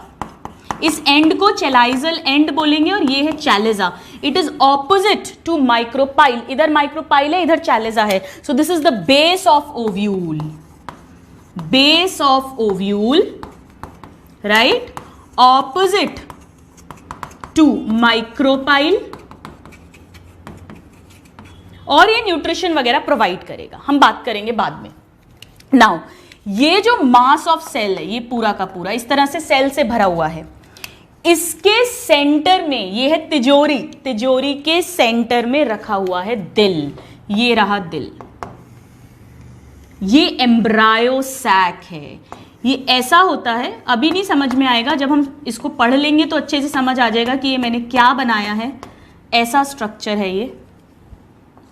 इस एंड को चेलाइजल एंड बोलेंगे और ये है chalaza. It is opposite to micropyle, इधर माइक्रोपाइल है, इधर चैलिजा है। So this is the base of ovule, base of ovule, right, opposite to micropyle, और ये न्यूट्रिशन वगैरह प्रोवाइड करेगा, हम बात करेंगे बाद में। नाउ ये जो मास ऑफ सेल है, ये पूरा का पूरा इस तरह से सेल से भरा हुआ है। इसके सेंटर में ये है तिजोरी, तिजोरी के सेंटर में रखा हुआ है दिल, ये रहा दिल। ये एम्ब्रायो सैक है। ये ऐसा होता है, अभी नहीं समझ में आएगा, जब हम इसको पढ़ लेंगे तो अच्छे से समझ आ जाएगा कि ये मैंने क्या बनाया है। ऐसा स्ट्रक्चर है ये,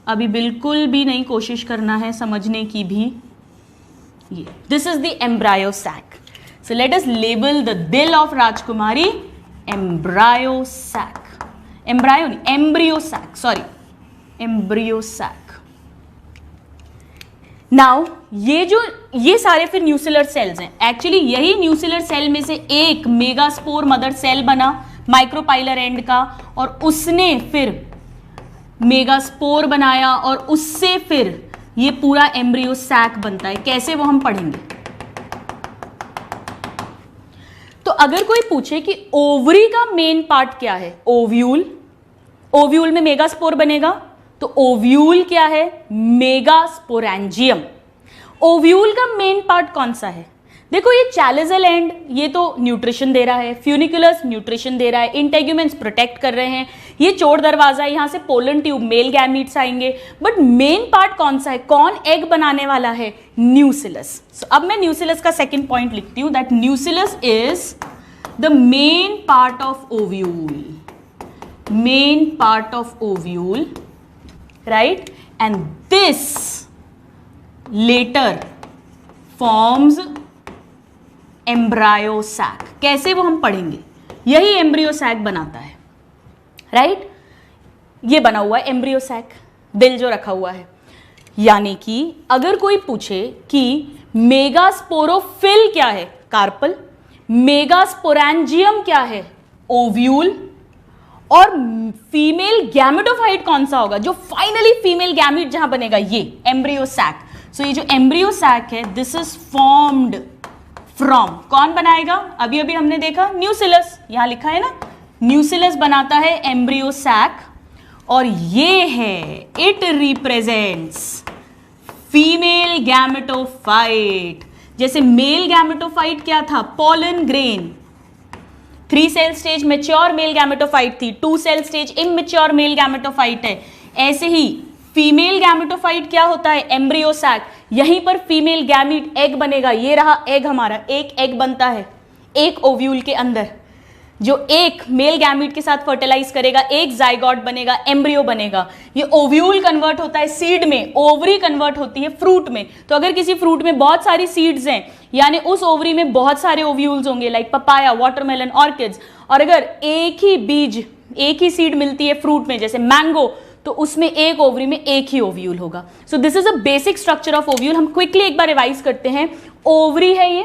अभी बिल्कुल भी नहीं कोशिश करना है समझने की भी। ये this is the embryo sac. So let us label the दिल ऑफ राजकुमारी एम्ब्रायो सैक, एम्ब्रायो नहीं, embryo sac, sorry, embryo sac. Now ये सारे फिर न्यूसिलर सेल्स हैं। एक्चुअली यही न्यूसिलर सेल में से एक मेगास्पोर मदर सेल बना माइक्रोपाइलर एंड का, और उसने फिर मेगास्पोर बनाया, और उससे फिर ये पूरा एम्ब्रियो सैक बनता है। कैसे, वो हम पढ़ेंगे। तो अगर कोई पूछे कि ओवरी का मेन पार्ट क्या है, ओव्यूल, ओव्यूल में मेगास्पोर बनेगा, तो ओव्यूल क्या है, मेगास्पोरेंजियम। ओव्यूल का मेन पार्ट कौन सा है, देखो ये चैलिजल एंड, ये तो न्यूट्रिशन दे रहा है, फ्यूनिकुलस न्यूट्रिशन दे रहा है, इंटेग्यूमेंट्स प्रोटेक्ट कर रहे हैं, ये चोर दरवाजा है, यहां से पोलन ट्यूब, मेल गैमीट्स आएंगे। बट मेन पार्ट कौन सा है, कौन एग बनाने वाला है, न्यूसिलस। So, अब मैं न्यूसिलस का सेकेंड पॉइंट लिखती हूं, that nucellus is the main part of ovule, main part of ovule, right, and this latter forms embryo sac. कैसे, वो हम पढ़ेंगे। यही एम्ब्रियो सैक बनाता है, राइट, ये बना हुआ है एम्ब्रियो सैक, दिल जो रखा हुआ है। यानी कि अगर कोई पूछे कि मेगास्पोरोफिल क्या है, कार्पल, मेगास्पोरेंजियम क्या है, ओव्यूल, और फीमेल गैमेटोफाइट कौन सा होगा, जो फाइनली फीमेल गैमेट जहां बनेगा, ये एम्ब्रियो सैक। सो ये जो एम्ब्रियो सैक है, दिस इज फॉर्म्ड फ्रॉम, कौन बनाएगा, अभी अभी हमने देखा न्यूसिलस, यहां लिखा है ना, न्यूसिलस बनाता है एम्ब्रियो सैक, और ये है, इट रिप्रेजेंट्स फीमेल गैमेटोफाइट। जैसे मेल गैमेटोफाइट क्या था, pollen grain, 3 cell stage mature male gametophyte थी, 2 cell stage immature male gametophyte है। ऐसे ही फीमेल गैमेटोफाइट क्या होता है, एम्ब्रियो सैक, यहीं पर फीमेल गैमीट एग बनेगा। ये रहा एग हमारा, एक एग बनता है एक ओव्यूल के अंदर, जो एक मेल गैमीट के साथ फर्टिलाइज करेगा, एक जाइगोट बनेगा, एम्ब्रियो बनेगा। ये ओव्यूल कन्वर्ट होता है सीड में, ओवरी कन्वर्ट होती है फ्रूट में। तो अगर किसी फ्रूट में बहुत सारी सीड्स हैं, यानी उस ओवरी में बहुत सारे ओव्यूल्स होंगे, लाइक पपाया, वाटरमेलन, ऑर्किड्स, और अगर एक ही बीज, एक ही सीड मिलती है फ्रूट में, जैसे मैंगो, तो उसमें एक ओवरी में एक ही ओव्यूल होगा। सो this is a basic structure of ovule. हम क्विकली एक बार रिवाइज करते हैं। ओवरी है ये,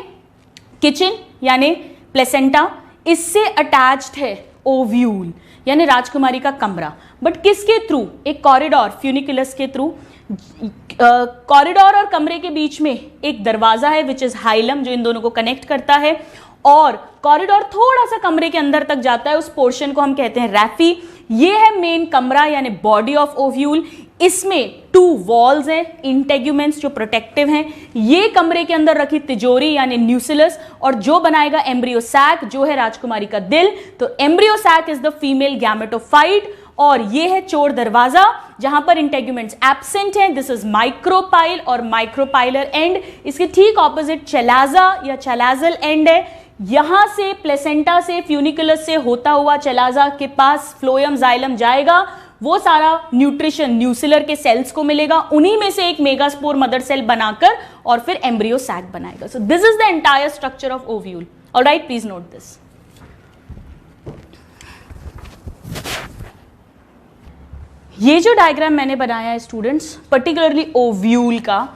किचन यानी प्लेसेंटा, इससे अटैच्ड है ओव्यूल यानी राजकुमारी का कमरा, बट किसके थ्रू? एक कॉरिडोर फ्यूनिकुलस के थ्रू। कॉरिडोर और कमरे के बीच में एक दरवाजा है विच इज हाइलम, जो इन दोनों को कनेक्ट करता है, और कॉरिडोर थोड़ा सा कमरे के अंदर तक जाता है, उस पोर्शन को हम कहते हैं रैफी। ये है मेन कमरा यानी बॉडी ऑफ ओव्यूल। इसमें 2 वॉल्स हैं, इंटेग्यूमेंट्स जो प्रोटेक्टिव हैं। ये कमरे के अंदर रखी तिजोरी यानी न्यूसिलस, और जो बनाएगा एम्ब्रियो सैक जो है राजकुमारी का दिल। तो embryo sac is the female gametophyte, और ये है चोर दरवाजा जहां पर इंटेग्यूमेंट्स एब्सेंट हैं। दिस इज माइक्रोपाइल और माइक्रोपाइलर एंड। इसके ठीक ऑपोजिट चैलाजा या चैलाजल एंड है। यहां से प्लेसेंटा से फ्यूनिकुलस से होता हुआ चैलाजा के पास फ्लोएम जाइलम जाएगा, वो सारा न्यूट्रिशन न्यूसिलर के सेल्स को मिलेगा, उन्हीं में से एक मेगास्पोर मदर सेल बनाकर और फिर एम्ब्रियो सैक बनाएगा। सो this is the entire structure of ovule. Alright, please note this. ये जो डायग्राम मैंने बनाया है स्टूडेंट्स, पर्टिकुलरली ओव्यूल का,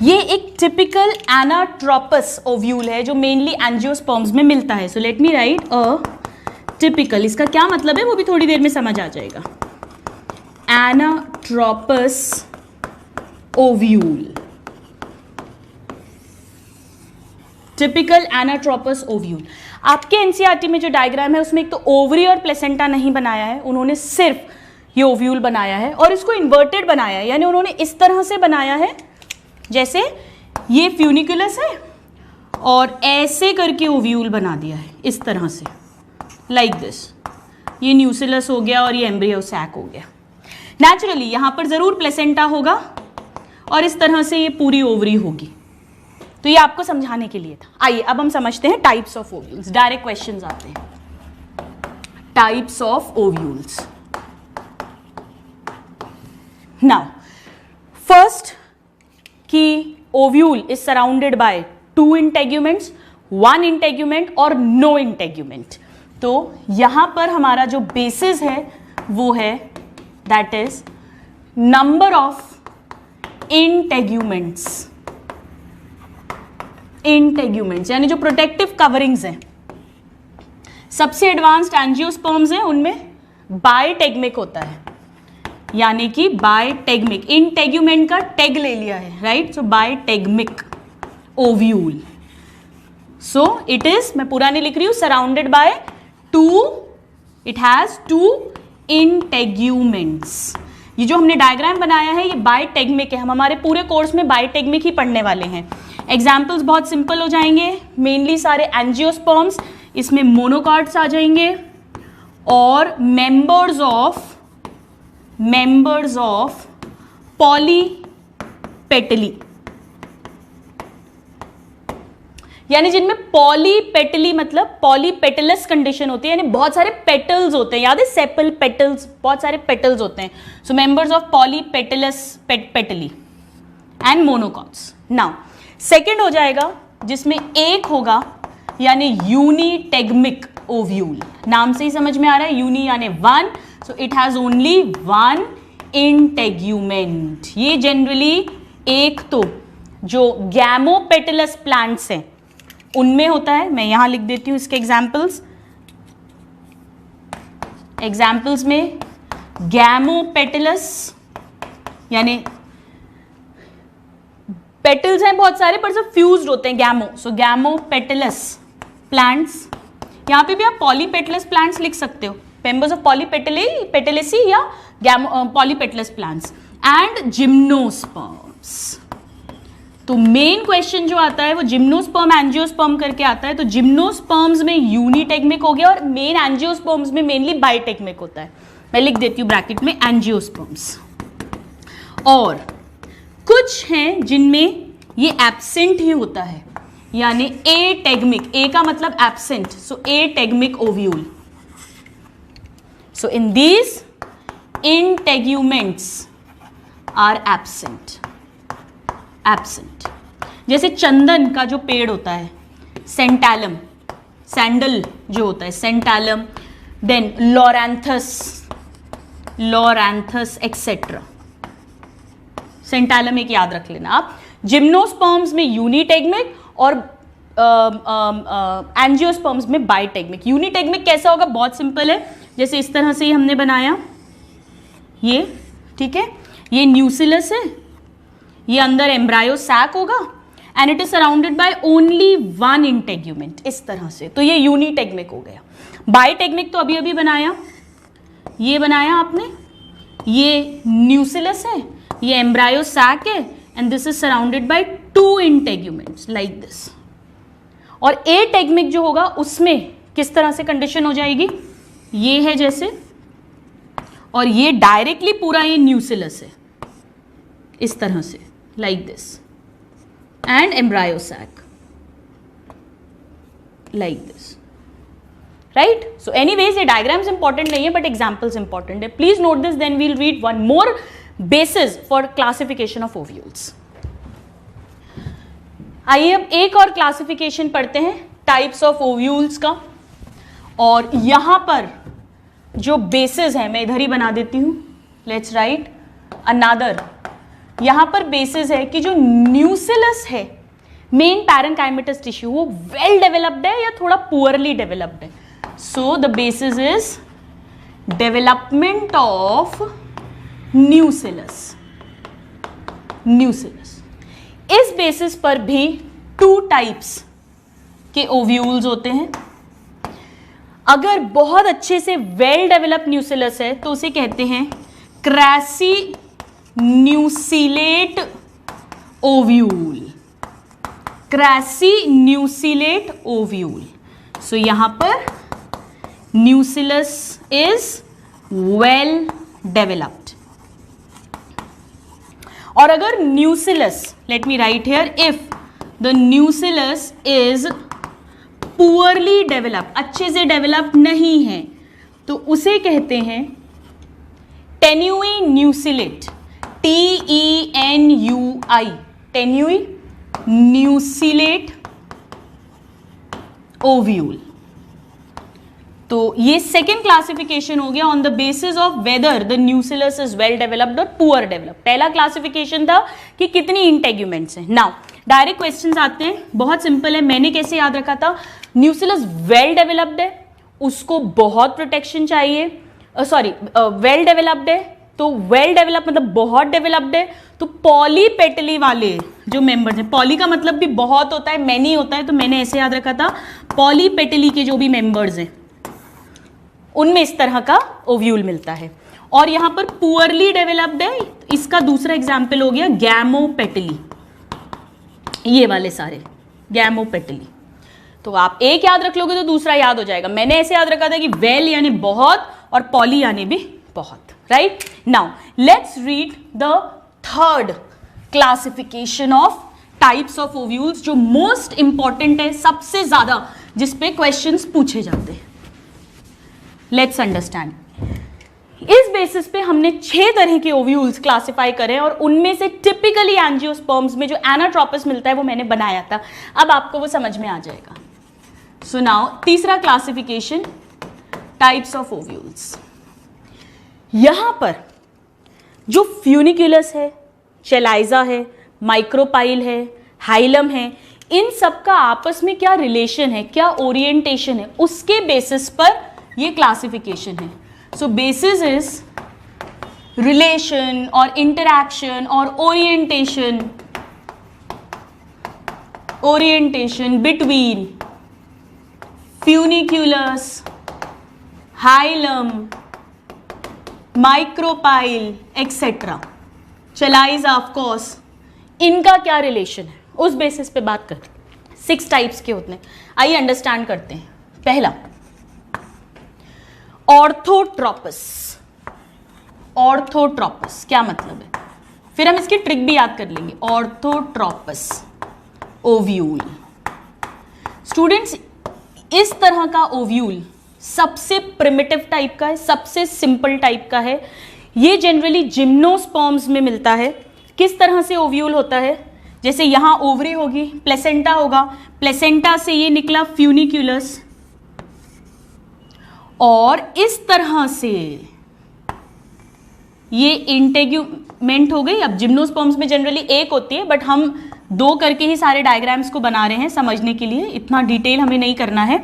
ये एक टिपिकल एनाट्रोपस ओव्यूल है जो मेनली एंजियोस्पर्म्स में मिलता है। So let me right a typical. इसका क्या मतलब है वो भी थोड़ी देर में समझ आ जाएगा। Anatropous ovule, typical anatropous ovule. आपके एनसीईआरटी में जो डायग्राम है उसमें एक तो ओवरी और प्लेसेंटा नहीं बनाया है, उन्होंने सिर्फ ये ओव्यूल बनाया है, और इसको इन्वर्टेड बनाया है, यानी उन्होंने इस तरह से बनाया है जैसे ये फ्यूनिकुलस है और ऐसे करके ओव्यूल बना दिया है इस तरह से, लाइक दिस। ये न्यूसिलस हो गया और ये एम्ब्रियो सैक हो गया। नेचुरली यहां पर जरूर प्लेसेंटा होगा और इस तरह से ये पूरी ओवरी होगी। तो ये आपको समझाने के लिए था। आइए अब हम समझते हैं types of ovules. Direct questions आते हैं। Types of ovules. Now first कि ovule is surrounded by 2 integuments, 1 integument और नो इंटेग्यूमेंट। तो यहां पर हमारा जो बेसिस है वो है that is number of integuments. Integuments यानी जो प्रोटेक्टिव कवरिंग्स हैं। सबसे एडवांस्ड एंजियोस्पर्म्स हैं, उनमें बायटेग्मिक होता है, यानी कि बायटेग्मिक। इंटेग्यूमेंट का टेग ले लिया है, right. So bitegmic ovule. So it is, मैं पूरा नहीं लिख रही हूं, surrounded by 2, it has 2 integuments. ये जो हमने डायग्राम बनाया है ये बायटेग्मिक है। हम हमारे पूरे कोर्स में बायटेग्मिक ही पढ़ने वाले हैं। एग्जाम्पल्स बहुत सिंपल हो जाएंगे, मेनली सारे एंजियोस्पर्म्स, इसमें मोनोकॉट्स आ जाएंगे, और मेंबर्स ऑफ पॉलीपेटली, यानी जिनमें पॉलीपेटली मतलब पॉलीपेटलस कंडीशन होती है, यानी बहुत सारे पेटल्स होते हैं। याद है सेपल पेटल्स, बहुत सारे पेटल्स होते हैं। सो मेंबर्स ऑफ पॉलीपेटलस पेटली एंड मोनोकॉट्स। नाउ सेकंड हो जाएगा जिसमें एक होगा यानी यूनिटेग्मिक ओव्यूल। नाम से ही समझ में आ रहा है, यूनि यानी 1, so it has only 1 integument. ये जनरली एक तो जो गैमोपेटलस प्लांट्स हैं उनमें होता है। मैं यहां लिख देती हूं इसके एग्जाम्पल्स में गैमोपेटलस, यानी पेटल्स हैं बहुत सारे पर सब फ्यूज्ड होते हैं, गैमो। सो गैमोपेटलस प्लांट्स। यहां पे भी आप पॉलीपेटलस प्लांट्स लिख सकते हो, मेंबर्स ऑफ पॉलीपेटलेसी या पॉलीपेटलस प्लांट्स एंड जिम्नोस्पर्म्स। तो मेन क्वेश्चन जो आता है वो जिम्नोस्पर्म एंजियोस्पर्म करके आता है। तो जिम्नोस्पर्म्स में यूनिटेग्मिक हो गया और मेन एंजियोस्पर्म्स में मेनली बायटेग्मिक होता है। मैं लिख देती हूं ब्रैकेट में एंजियोस्पर्म्स। और कुछ हैं जिनमें ये एब्सेंट ही होता है, यानी एटेग्मिक। ए का मतलब absent, so ategmic ovule. So in these integuments are absent. जैसे चंदन का जो पेड़ होता है, सेंटालम, सैंडल जो होता है सेंटालम, देन लॉरैंथस एक्सेट्रा। सेंटालम एक याद रख लेना आप। जिम्नोस्पर्म्स में यूनिटेग्मिक और एंजियोस्पर्म्स में बाइटेगमिक। यूनिटेगमिक कैसा होगा, बहुत सिंपल है, जैसे इस तरह से ही हमने बनाया ये, ठीक है, ये न्यूसिलस है, ये अंदर एम्ब्रायो सैक होगा and it is surrounded by only one integument, इस तरह से, तो ये यूनिटेगमिक हो गया। बाइटेगमिक तो अभी अभी बनाया, ये बनाया आपने, ये न्यूसिलस है, ये एम्ब्रायो सैक है and this is surrounded by two integuments like this. और एटेगमिक जो होगा उसमें किस तरह से कंडीशन हो जाएगी, ये है जैसे, और ये डायरेक्टली पूरा ये न्यूसिलस है इस तरह से like this and embryo sac like this, right. So anyways ये डायग्राम्स इंपॉर्टेंट नहीं है बट एग्जांपल्स इंपॉर्टेंट है। Please note this, then we'll read one more basis for classification of ovules. आइए अब एक और क्लासिफिकेशन पढ़ते हैं टाइप्स ऑफ ओव्यूल्स का, और यहां पर जो बेसिस है मैं इधर ही बना देती हूं, लेट्स राइट अनदर। यहां पर बेसिस है कि जो न्यूसिलस है, मेन पैरेन्काइमेटस टिश्यू, वो वेल डेवलप्ड है या थोड़ा पुअरली डेवलप्ड है। So the basis is development of न्यूसिलस। इस बेसिस पर भी टू टाइप्स के ओव्यूल्स होते हैं। अगर बहुत अच्छे से वेल डेवलप्ड न्यूसिलस है तो उसे कहते हैं क्रैसी न्यूसिलेट ओव्यूल, क्रैसी न्यूसिलेट ओव्यूल। सो यहां पर न्यूसिलस इज वेल डेवलप्ड। और अगर न्यूसिलस, let me right here, if the nucellus is poorly developed, अच्छे से डेवलप्ड नहीं है, तो उसे कहते हैं टेन्यूई न्यूसिलेट, TENUI, टेन्यूई न्यूसिलेट ओव्यूल। तो ये सेकेंड क्लासिफिकेशन हो गया on the basis of weather the nucellus is well developed और पुअर डेवलप्ड। पहला क्लासिफिकेशन था कि कितनी इंटेग्यूमेंट्स हैं। नाउ डायरेक्ट क्वेश्चंस आते हैं, बहुत सिंपल है। मैंने कैसे याद रखा था, न्यूसिलस वेल डेवलप्ड है, उसको बहुत प्रोटेक्शन चाहिए, वेल डेवलप्ड है, तो वेल डेवलप मतलब बहुत डेवलप्ड है, तो पॉलीपेटली वाले जो मेंबर्स हैं, पॉली का मतलब भी बहुत होता है, मैनी होता है, तो मैंने ऐसे याद रखा था पॉलीपेटली के जो भी मेंबर्स हैं उनमें इस तरह का ओव्यूल मिलता है। और यहां पर पुअरली डेवलप्ड है, इसका दूसरा एग्जाम्पल हो गया गैमोपेटली, ये वाले सारे गैमोपेटली। तो आप एक याद रख लोगे तो दूसरा याद हो जाएगा। मैंने ऐसे याद रखा था कि वेल यानी बहुत और पॉली यानी भी बहुत, right. Now let's read the third classification of types of ovules, जो मोस्ट इंपॉर्टेंट है, सबसे ज्यादा जिस पे क्वेश्चंस पूछे जाते हैं। Let's understand. इस बेसिस पे हमने 6 तरह के ओव्यूल्स क्लासिफाई करे और उनमें से टिपिकली एंजियोस्पर्म्स में जो एनाट्रोपस मिलता है वो मैंने बनाया था। अब आपको वो समझ में आ जाएगा। सो नाउ तीसरा क्लासिफिकेशन, टाइप्स ऑफ ओव्यूल्स। यहां पर जो फ्यूनिक्यूलस है, चेलाइजा है, माइक्रोपाइल है, हाइलम है, इन सब का आपस में क्या रिलेशन है, क्या ओरिएंटेशन है, उसके बेसिस पर ये क्लासिफिकेशन है। सो बेसिस इज रिलेशन और इंटरैक्शन और orientation between funiculus, hilum, micropyle etcetera, chalaza of course, इनका क्या रिलेशन है, उस बेसिस पे बात करते हैं। 6 टाइप्स के होते हैं, आइए अंडरस्टैंड करते हैं। पहला ऑर्थोट्रोपस। ऑर्थोट्रोपस क्या मतलब है, फिर हम इसकी ट्रिक भी याद कर लेंगे। ऑर्थोट्रोपस ओव्यूल, स्टूडेंट्स इस तरह का ओव्यूल सबसे प्रिमिटिव टाइप का है, सबसे सिंपल टाइप का है। ये जनरली जिम्नोस्पर्म्स में मिलता है। किस तरह से ओव्यूल होता है, जैसे यहां ओवरी होगी, प्लेसेंटा होगा, प्लेसेंटा से ये निकला फ्यूनिक्यूलस, और इस तरह से ये इंटेग्यूमेंट हो गई। अब जिम्नोस्पर्म्स में जनरली एक होती है, बट हम दो करके ही सारे डायग्राम्स को बना रहे हैं समझने के लिए, इतना डिटेल हमें नहीं करना है।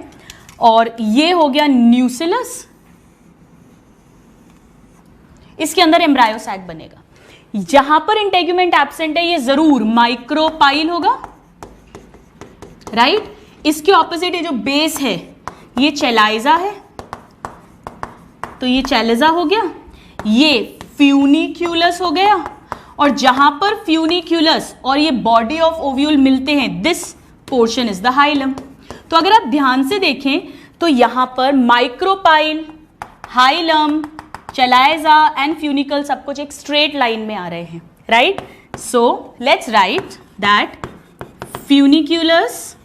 और ये हो गया न्यूसिलस, इसके अंदर एम्ब्रायो सैक बनेगा। जहां पर इंटेग्यूमेंट एब्सेंट है ये जरूर माइक्रोपाइल होगा, राइट। इसके ऑपोजिट ये जो बेस है ये चेलाइजा है, तो ये चेलेजा हो गया, ये फ्यूनिक्यूलस हो गया, और जहां पर फ्यूनिक्यूलस और ये बॉडी ऑफ ओव्यूल मिलते हैं, this portion is the hilum. तो अगर आप ध्यान से देखें तो यहां पर micropyle, hilum, chalaza and funicle सब कुछ एक स्ट्रेट लाइन में आ रहे हैं, right. So let's write that funiculus,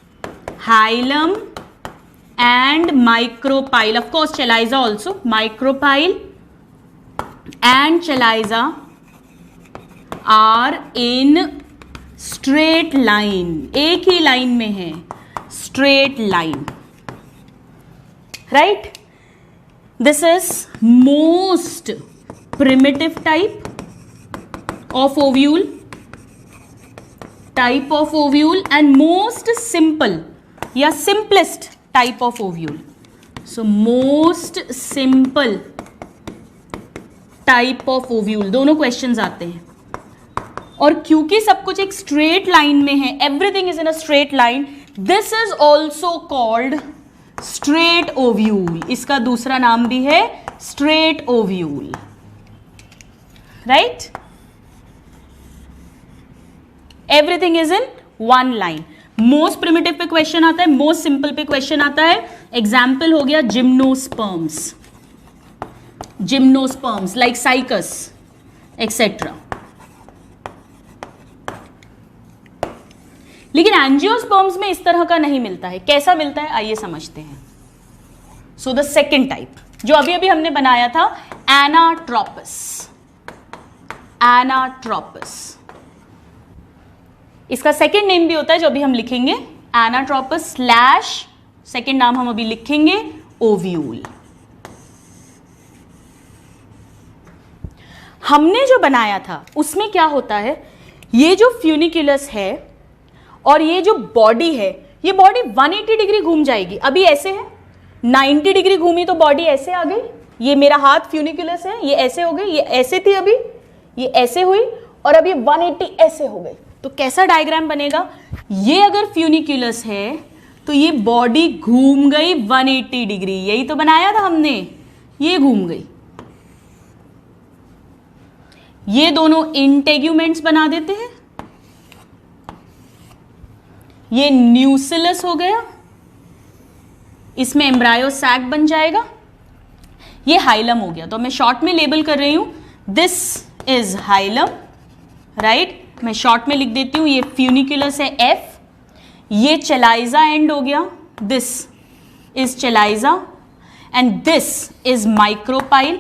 hilum and micropyle, of course chaliza also, micropyle and chaliza are in straight line, एक ही लाइन में है, straight line, right. This is most primitive type of ovule and most simple या simplest type of ovule. So most simple type of ovule, दोनों questions आते हैं। और क्योंकि सब कुछ एक स्ट्रेट लाइन में है, everything is in a straight line, this is also called straight ovule. इसका दूसरा नाम भी है straight ovule, right. Everything is in one line. Most primitive पे क्वेश्चन आता है, मोस्ट सिंपल पे क्वेश्चन आता है। एग्जाम्पल हो गया gymnosperms, gymnosperms like cycas etcetera. लेकिन एंजियोस्पर्म्स में इस तरह का नहीं मिलता है। कैसा मिलता है आइए समझते हैं। सो द सेकेंड टाइप जो अभी अभी हमने बनाया था, एनाट्रोपस, एनाट्रोपस, इसका सेकेंड नेम भी होता है जो अभी हम लिखेंगे, एनाट्रोपस स्लैश सेकेंड नाम हम अभी लिखेंगे ओव्यूल। हमने जो बनाया था उसमें क्या होता है, ये जो फ्यूनिक्यूलस है और ये जो बॉडी है, ये बॉडी 180 डिग्री घूम जाएगी। अभी ऐसे है, 90 डिग्री घूमी तो बॉडी ऐसे आ गई, ये मेरा हाथ फ्यूनिक्यूलस है, ये ऐसे हो गई, ये ऐसे थी अभी, ये ऐसे हुई, और अब ये 180 ऐसे हो गई। तो कैसा डायग्राम बनेगा, ये अगर फ्यूनिक्यूलस है तो ये बॉडी घूम गई 180 डिग्री, यही तो बनाया था हमने, ये घूम गई। ये दोनों इंटेग्यूमेंट्स बना देते हैं, ये न्यूसिलस हो गया, इसमें एम्ब्रायो सैक बन जाएगा, ये हाइलम हो गया। तो मैं शॉर्ट में लेबल कर रही हूं, दिस इज हाइलम, राइट। मैं शॉर्ट में लिख देती हूं, ये फ्यूनिक्यूलस है एफ, ये चेलाइजा एंड हो गया, this is chalaza and this is micropyle.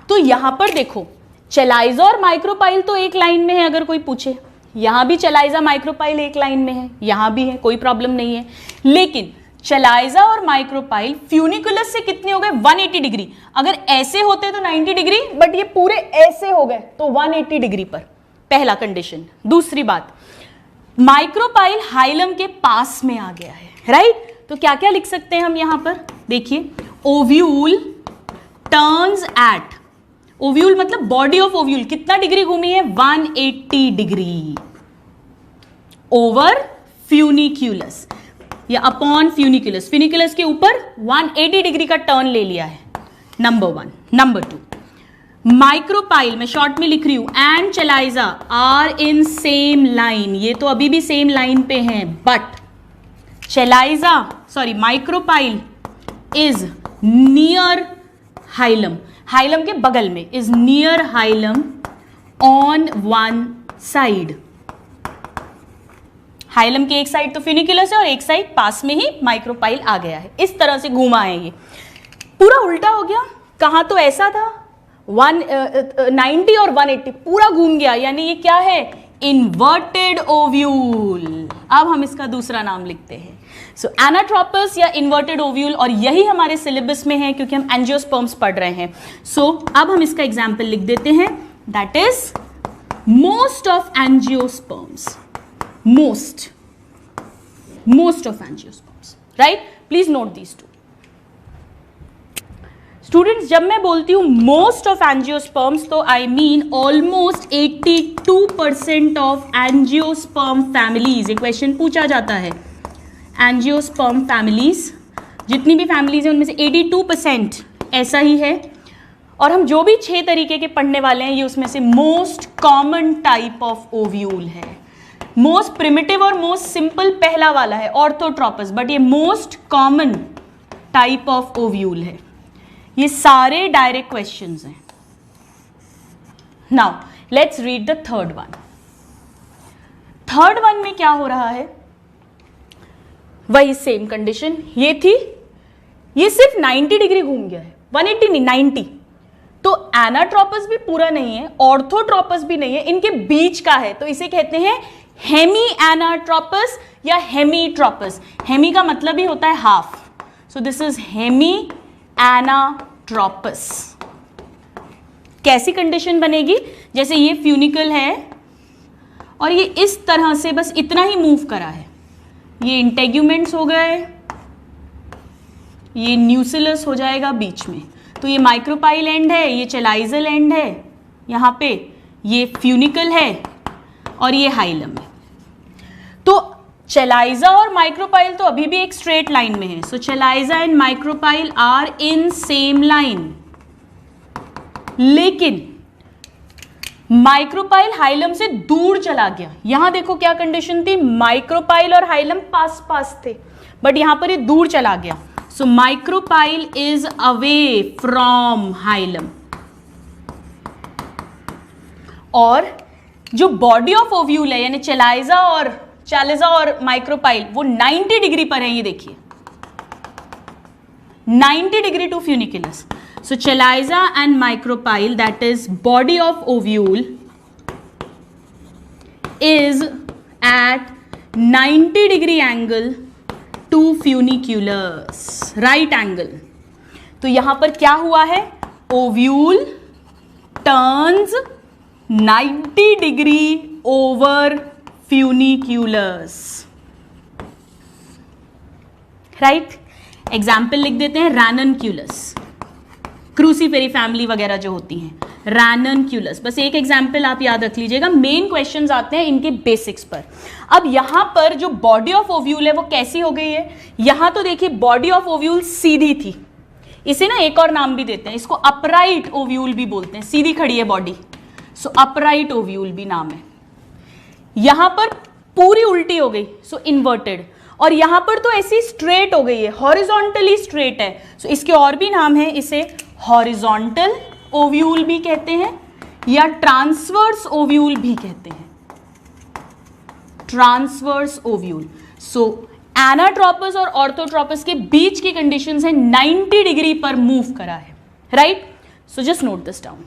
तो यहां पर देखो, चेलाइजा और माइक्रोपाइल तो एक लाइन में है, अगर कोई पूछे, यहां भी चेलाइजा माइक्रोपाइल एक लाइन में है, यहां भी है, कोई प्रॉब्लम नहीं है। लेकिन चेलाइजा और माइक्रोपाइल फ्यूनिकुलस से कितने हो गए, 180 डिग्री। अगर ऐसे होते तो 90 डिग्री, बट ये पूरे ऐसे हो गए तो 180 डिग्री पर, पहला कंडीशन। दूसरी बात, माइक्रोपाइल हाइलम के पास में आ गया है, राइट। तो क्या क्या लिख सकते हैं हम यहां पर, देखिए, ओव्यूल टर्न्स एट, ओव्यूल मतलब बॉडी ऑफ ओव्यूल कितना डिग्री घूमी है, 180 डिग्री ओवर फ्यूनिक्यूलस या अपॉन फ्यूनिक्यूलस, फ्यूनिक्यूलस के ऊपर 180 डिग्री का टर्न ले लिया है, number one. Number two, micropyle मैं शॉर्ट में लिख रही हूं, and chalaza are in same line, ये तो अभी भी सेम लाइन पे हैं, but chalaza sorry micropyle is near hilum, hilum के बगल में, is near hilum on one side. Hilum की एक साइड तो फ्यूनिक्यूलस है और एक साइड पास में ही माइक्रोपाइल आ गया है, इस तरह से घूमा है। ये पूरा उल्टा हो गया, कहां तो ऐसा था 190 और 180 पूरा घूम गया, यानी ये क्या है, इन्वर्टेड ओव्यूल। अब हम इसका दूसरा नाम लिखते हैं, सो एनाट्रोपस या इन्वर्टेड ओव्यूल, और यही हमारे सिलेबस में है क्योंकि हम एंजियोस्पर्म्स पढ़ रहे हैं। सो अब हम इसका एग्जाम्पल लिख देते हैं, that is most of angiosperms, most of angiosperms, right? Please note these two. Students, जब मैं बोलती हूँ मोस्ट ऑफ एंजियोस्पर्म्स तो I mean almost 82% of angiosperm families. ये क्वेश्चन पूछा जाता है. एंजियोस्पर्म फैमिलीज, जितनी भी फैमिलीज हैं उनमें से 82% ऐसा ही है. और हम जो भी 6 तरीके के पढ़ने वाले हैं ये उसमें से most common type of ovule है. मोस्ट प्रिमिटिव और मोस्ट सिंपल पहला वाला है ऑर्थोट्रोपस, बट ये most common type of ovule है. ये सारे डायरेक्ट क्वेश्चंस हैं. Now let's read the third one. Third one में क्या हो रहा है? वही सेम कंडीशन ये थी. ये सिर्फ 90 डिग्री घूम गया है, 180 नहीं 90. तो एनाट्रोपस भी पूरा नहीं है, ऑर्थोट्रोपस भी नहीं है, इनके बीच का है. तो इसे कहते हैं हेमी एनाट्रोपस या हेमीट्रोपस. हेमी का मतलब ही होता है half. So this is hemianatropous. कैसी कंडीशन बनेगी? जैसे ये फ्यूनिकल है और ये इस तरह से बस इतना ही मूव करा है. ये इंटेग्यूमेंट्स हो गए, ये न्यूसिलस हो जाएगा बीच में. तो ये माइक्रोपाइल एंड है, ये चेलाइजल एंड है, यहाँ पे ये फ्यूनिकल है और ये हाइलम है. तो चेलाइजा और माइक्रोपाइल तो अभी भी एक स्ट्रेट लाइन में है. So chalaza and micropyle are in same line. लेकिन माइक्रोपाइल हाइलम से दूर चला गया. यहां देखो क्या कंडीशन थी, माइक्रोपाइल और हाइलम पास पास थे, बट यहां पर ये दूर चला गया. So micropyle is away from hilum. और जो बॉडी ऑफ ओव्यूल है यानी चेलाइजा और माइक्रोपाइल वो 90 डिग्री पर है. ये देखिए 90 degree to funiculus. So chalaza and micropyle, that is body of ovule, is at 90 degree angle to funiculus, right angle. तो यहां पर क्या हुआ है? Ovule turns 90 degree over funiculus, right. Example लिख देते हैं. रैननक्यूलस, क्रूसीफेरी फैमिली वगैरह जो होती हैं, रैननक्यूलस. बस एक एग्जाम्पल आप याद रख लीजिएगा. मेन क्वेश्चंस आते हैं इनके बेसिक्स पर. अब यहां पर जो बॉडी ऑफ ओव्यूल है वो कैसी हो गई है? यहां तो देखिए बॉडी ऑफ ओव्यूल सीधी थी. इसे ना एक और नाम भी देते हैं, इसको अपराइट ओव्यूल भी बोलते हैं. सीधी खड़ी है बॉडी, सो अपराइट ओव्यूल भी नाम है. यहां पर पूरी उल्टी हो गई, सो इन्वर्टेड. और यहां पर तो ऐसी स्ट्रेट हो गई है, हॉरिजॉन्टली स्ट्रेट है, सो इसके और भी नाम है. इसे हॉरिजॉन्टल ओव्यूल भी कहते हैं या ट्रांसवर्स ओव्यूल भी कहते हैं. Transverse ovule. सो एनाट्रोपस और ऑर्थोट्रोपस के बीच की कंडीशंस है 90 डिग्री पर मूव करा है, right. So just note this down.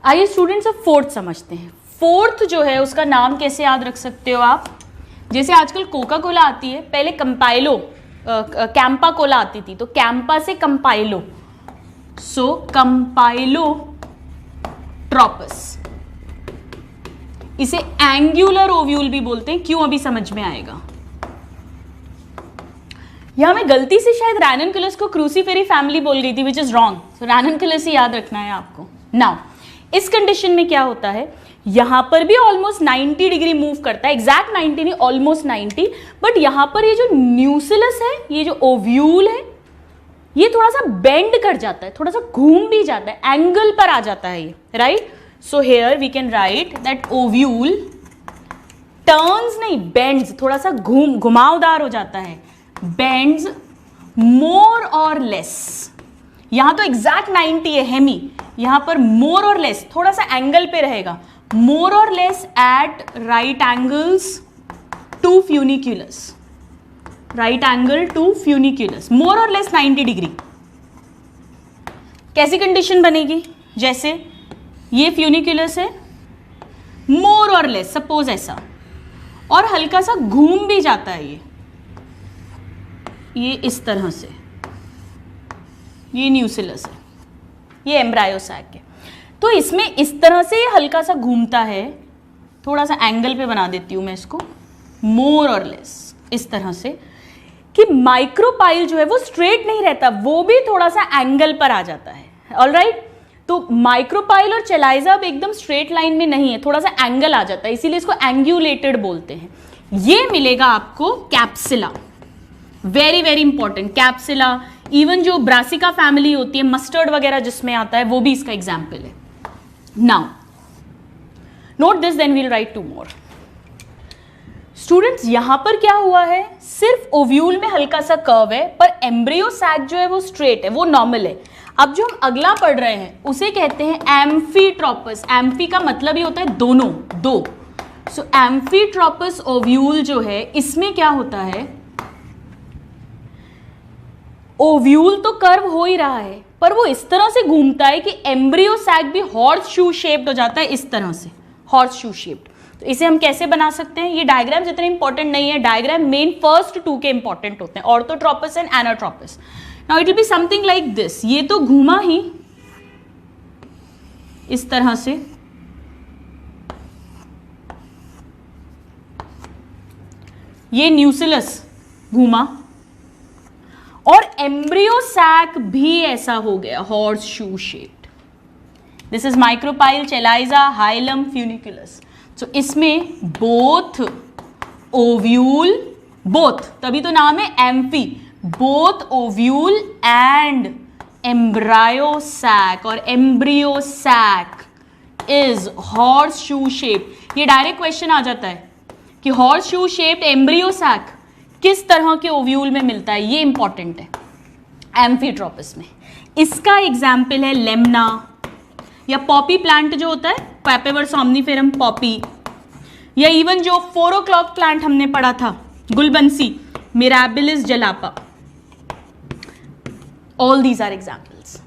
आइए स्टूडेंट्स अब फोर्थ समझते हैं. फोर्थ जो है उसका नाम कैसे याद रख सकते हो आप? जैसे आजकल कोका कोला आती है, पहले कंपाइलो कैंपा कोला आती थी, तो कैंपा से कंपाइलो, सो कंपाइलो ट्रोपस. इसे एंगुलर ओव्यूल भी बोलते हैं. क्यों? अभी समझ में आएगा. यहां मैं गलती से शायद रैननकुलस को क्रूसीफेरी फैमिली बोल गई थी, विच इज रॉन्ग. सो रैननकुलस ही याद रखना है आपको. नाउ इस कंडीशन में क्या होता है, यहां पर भी ऑलमोस्ट 90 डिग्री मूव करता है. एग्जैक्ट 90 नहीं, ऑलमोस्ट 90. बट यहां पर ये जो न्यूसिलस है, ये जो ओव्यूल है, ये थोड़ा सा बेंड कर जाता है, थोड़ा सा घूम भी जाता है, एंगल पर आ जाता है ये, right. So here we can write that ovule turns नहीं, बेंड्स, थोड़ा सा घुमावदार हो जाता है, बेंड्स मोर और लेस. यहां तो एग्जैक्ट 90 है हेमी, यहां पर मोर और लेस थोड़ा सा एंगल पे रहेगा. More or less at right angles to funiculus, right angle to funiculus, more or less 90 degree. कैसी कंडीशन बनेगी? जैसे ये फ्यूनिक्यूलस है, मोर और लेस सपोज ऐसा, और हल्का सा घूम भी जाता है ये इस तरह से. ये न्यूसिलस है, ये एम्ब्रायोसैक है. तो इसमें इस तरह से ये हल्का सा घूमता है, थोड़ा सा एंगल पे बना देती हूं मैं इसको, मोर और लेस इस तरह से, कि माइक्रोपाइल जो है वो स्ट्रेट नहीं रहता, वो भी थोड़ा सा एंगल पर आ जाता है। ऑलराइट, तो माइक्रोपाइल और चेलाइजा अब एकदम स्ट्रेट लाइन में नहीं है, थोड़ा सा एंगल आ जाता है, इसीलिए इसको एंग्युलेटेड बोलते हैं। ये मिलेगा आपको कैप्सिला, वेरी वेरी इंपॉर्टेंट, कैप्सिला। इवन जो ब्रासिका फैमिली होती है, मस्टर्ड वगैरह जिसमें आता है, वो भी इसका एग्जाम्पल है। Now note this, then we'll write 2 more। Students यहां पर क्या हुआ है, सिर्फ ओव्यूल में हल्का सा कर्व है, पर एम्ब्रियो सैक जो है वो स्ट्रेट है, वो नॉर्मल है। अब जो हम अगला पढ़ रहे हैं उसे कहते हैं एम्फीट्रोपस। एम्फी का मतलब ही होता है दोनों, दो। सो एम्फीट्रोपस ओव्यूल जो है, इसमें क्या होता है, ओव्यूल तो कर्व हो ही रहा है, पर वो इस तरह से घूमता है कि एम्ब्रियो सैक भी हॉर्स शू शेप्ड हो जाता है, इस तरह से हॉर्स शू शेप्ड। तो इसे हम कैसे बना सकते हैं, ये डायग्राम्स इतने इंपॉर्टेंट नहीं है, डायग्राम मेन फर्स्ट 2 के इंपॉर्टेंट होते हैं, orthotropous and anatropous. Now it will be something like this, ये तो घूमा ही इस तरह से, ये न्यूसिलस घूमा, और एम्ब्रियो सैक भी ऐसा हो गया, horse shoe shaped. This is micropyle, chalaza, hilum, funiculus. So इसमें बोथ ओव्यूल, बोथ तभी तो नाम है amphi, both ovule and embryo sac और embryo sac is horse shoe shaped. ये डायरेक्ट क्वेश्चन आ जाता है कि horse shoe shaped embryo sac किस तरह के ओव्यूल में मिलता है, ये इंपॉर्टेंट है एम्फीट्रोपस में। इसका एग्जाम्पल है लेमना या पॉपी प्लांट जो होता है, पैपेवर सोमनिफेरम पॉपी, या इवन जो 4 o'clock प्लांट हमने पढ़ा था, गुलबंसी, Mirabilis jalapa. All these are examples.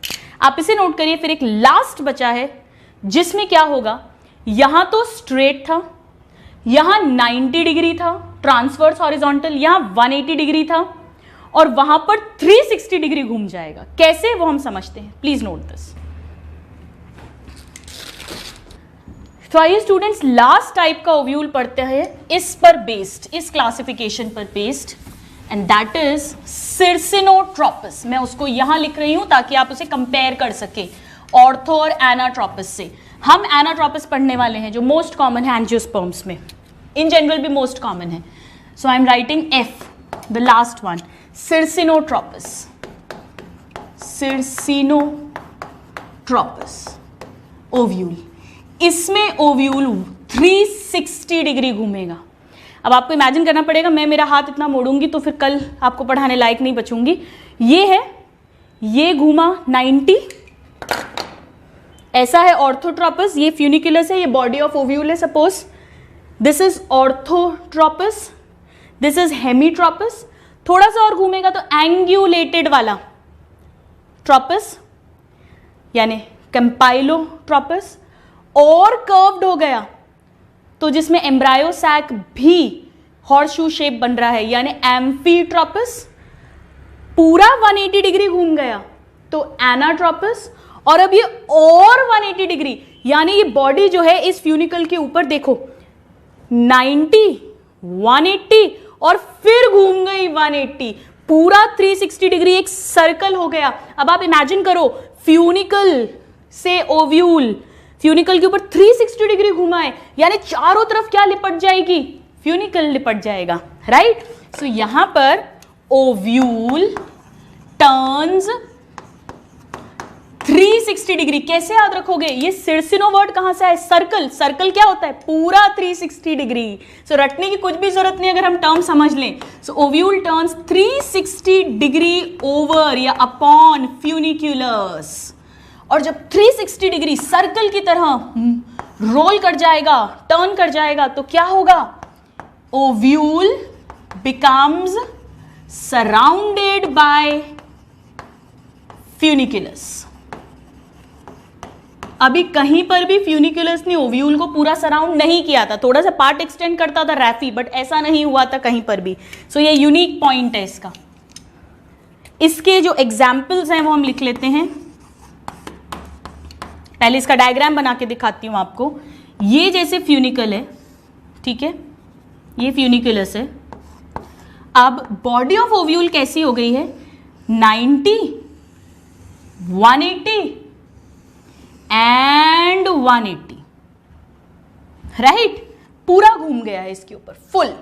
आप इसे नोट करिए। फिर एक लास्ट बचा है जिसमें क्या होगा, यहां तो स्ट्रेट था, यहां 90 डिग्री था ट्रांसवर्स हॉरिजॉन्टल, यहां 180 डिग्री था, और वहां पर 360 डिग्री घूम जाएगा। कैसे, वो हम समझते हैं। Please note this. तो आइए स्टूडेंट्स, लास्ट टाइप का ओव्यूल पढ़ते हैं, इस पर बेस्ड, इस क्लासिफिकेशन पर बेस्ड, एंड दैट इज सिरसिनोट्रोपस। मैं उसको यहां लिख रही हूं ताकि आप उसे कंपेयर कर सके ऑर्थो और एनाट्रोपस से। हम एनाट्रोपस पढ़ने वाले हैं जो मोस्ट कॉमन है एंजियोस्पर्म्स में, इन जनरल भी मोस्ट कॉमन है। So I am writing F, the last one, circinotropous. Circinotropous ovule, इसमें ओव्यूल 360 डिग्री घूमेगा। अब आपको इमेजिन करना पड़ेगा, मैं मेरा हाथ इतना मोड़ूंगी तो फिर कल आपको पढ़ाने लायक नहीं बचूंगी। ये है, ये घूमा 90, ऐसा है ऑर्थोट्रोपस, ये फ्यूनिकुलस है, ये बॉडी ऑफ ओव्यूल है suppose, this is orthotropous, this is hemitropous. थोड़ा सा और घूमेगा तो एंग्युलेटेड वाला ट्रोपस यानी कंपाइलोट्रोपस, और कर्व्ड हो गया तो जिसमें एम्ब्रायो सैक भी हॉर्सशू शेप बन रहा है यानी एम्फीट्रोपस, पूरा 180 डिग्री घूम गया तो एनाट्रोपस। और अब ये और 180 डिग्री, यानी ये बॉडी जो है इस फ्यूनिकल के ऊपर देखो 90, 180 और फिर घूम गई 180, पूरा 360 डिग्री एक सर्कल हो गया। अब आप इमेजिन करो फ्यूनिकल से ओव्यूल, फ्यूनिकल के ऊपर 360 डिग्री घुमा है, यानी चारों तरफ क्या लिपट जाएगी, फ्यूनिकल लिपट जाएगा, राइट। सो यहां पर ओव्यूल टर्न्स 360 डिग्री। कैसे याद रखोगे, ये सिरसिनो वर्ड कहां से है, सर्कल। सर्कल क्या होता है, पूरा 360 डिग्री। सो रटने की कुछ भी जरूरत नहीं अगर हम टर्म समझ लें। सो ओव्यूल टर्न्स 360 डिग्री ओवर या अपॉन फ्यूनिकुलस, और जब 360 डिग्री सर्कल की तरह रोल कर जाएगा, टर्न कर जाएगा, तो क्या होगा, ovule becomes surrounded by funiculus. अभी कहीं पर भी फ्यूनिकुलस ने ओव्यूल को पूरा सराउंड नहीं किया था, थोड़ा सा पार्ट एक्सटेंड करता था रैफी, बट ऐसा नहीं हुआ था कहीं पर भी। सो ये यूनिक पॉइंट है इसका। इसके जो एग्जाम्पल्स हैं वो हम लिख लेते हैं। पहले इसका डायग्राम बना के दिखाती हूं आपको। ये जैसे फ्यूनिकल है, ठीक है, ये फ्यूनिकुलस है। अब बॉडी ऑफ ओव्यूल कैसी हो गई है, 90, 180 एंड 180, राइट, पूरा घूम गया है इसके ऊपर फुल।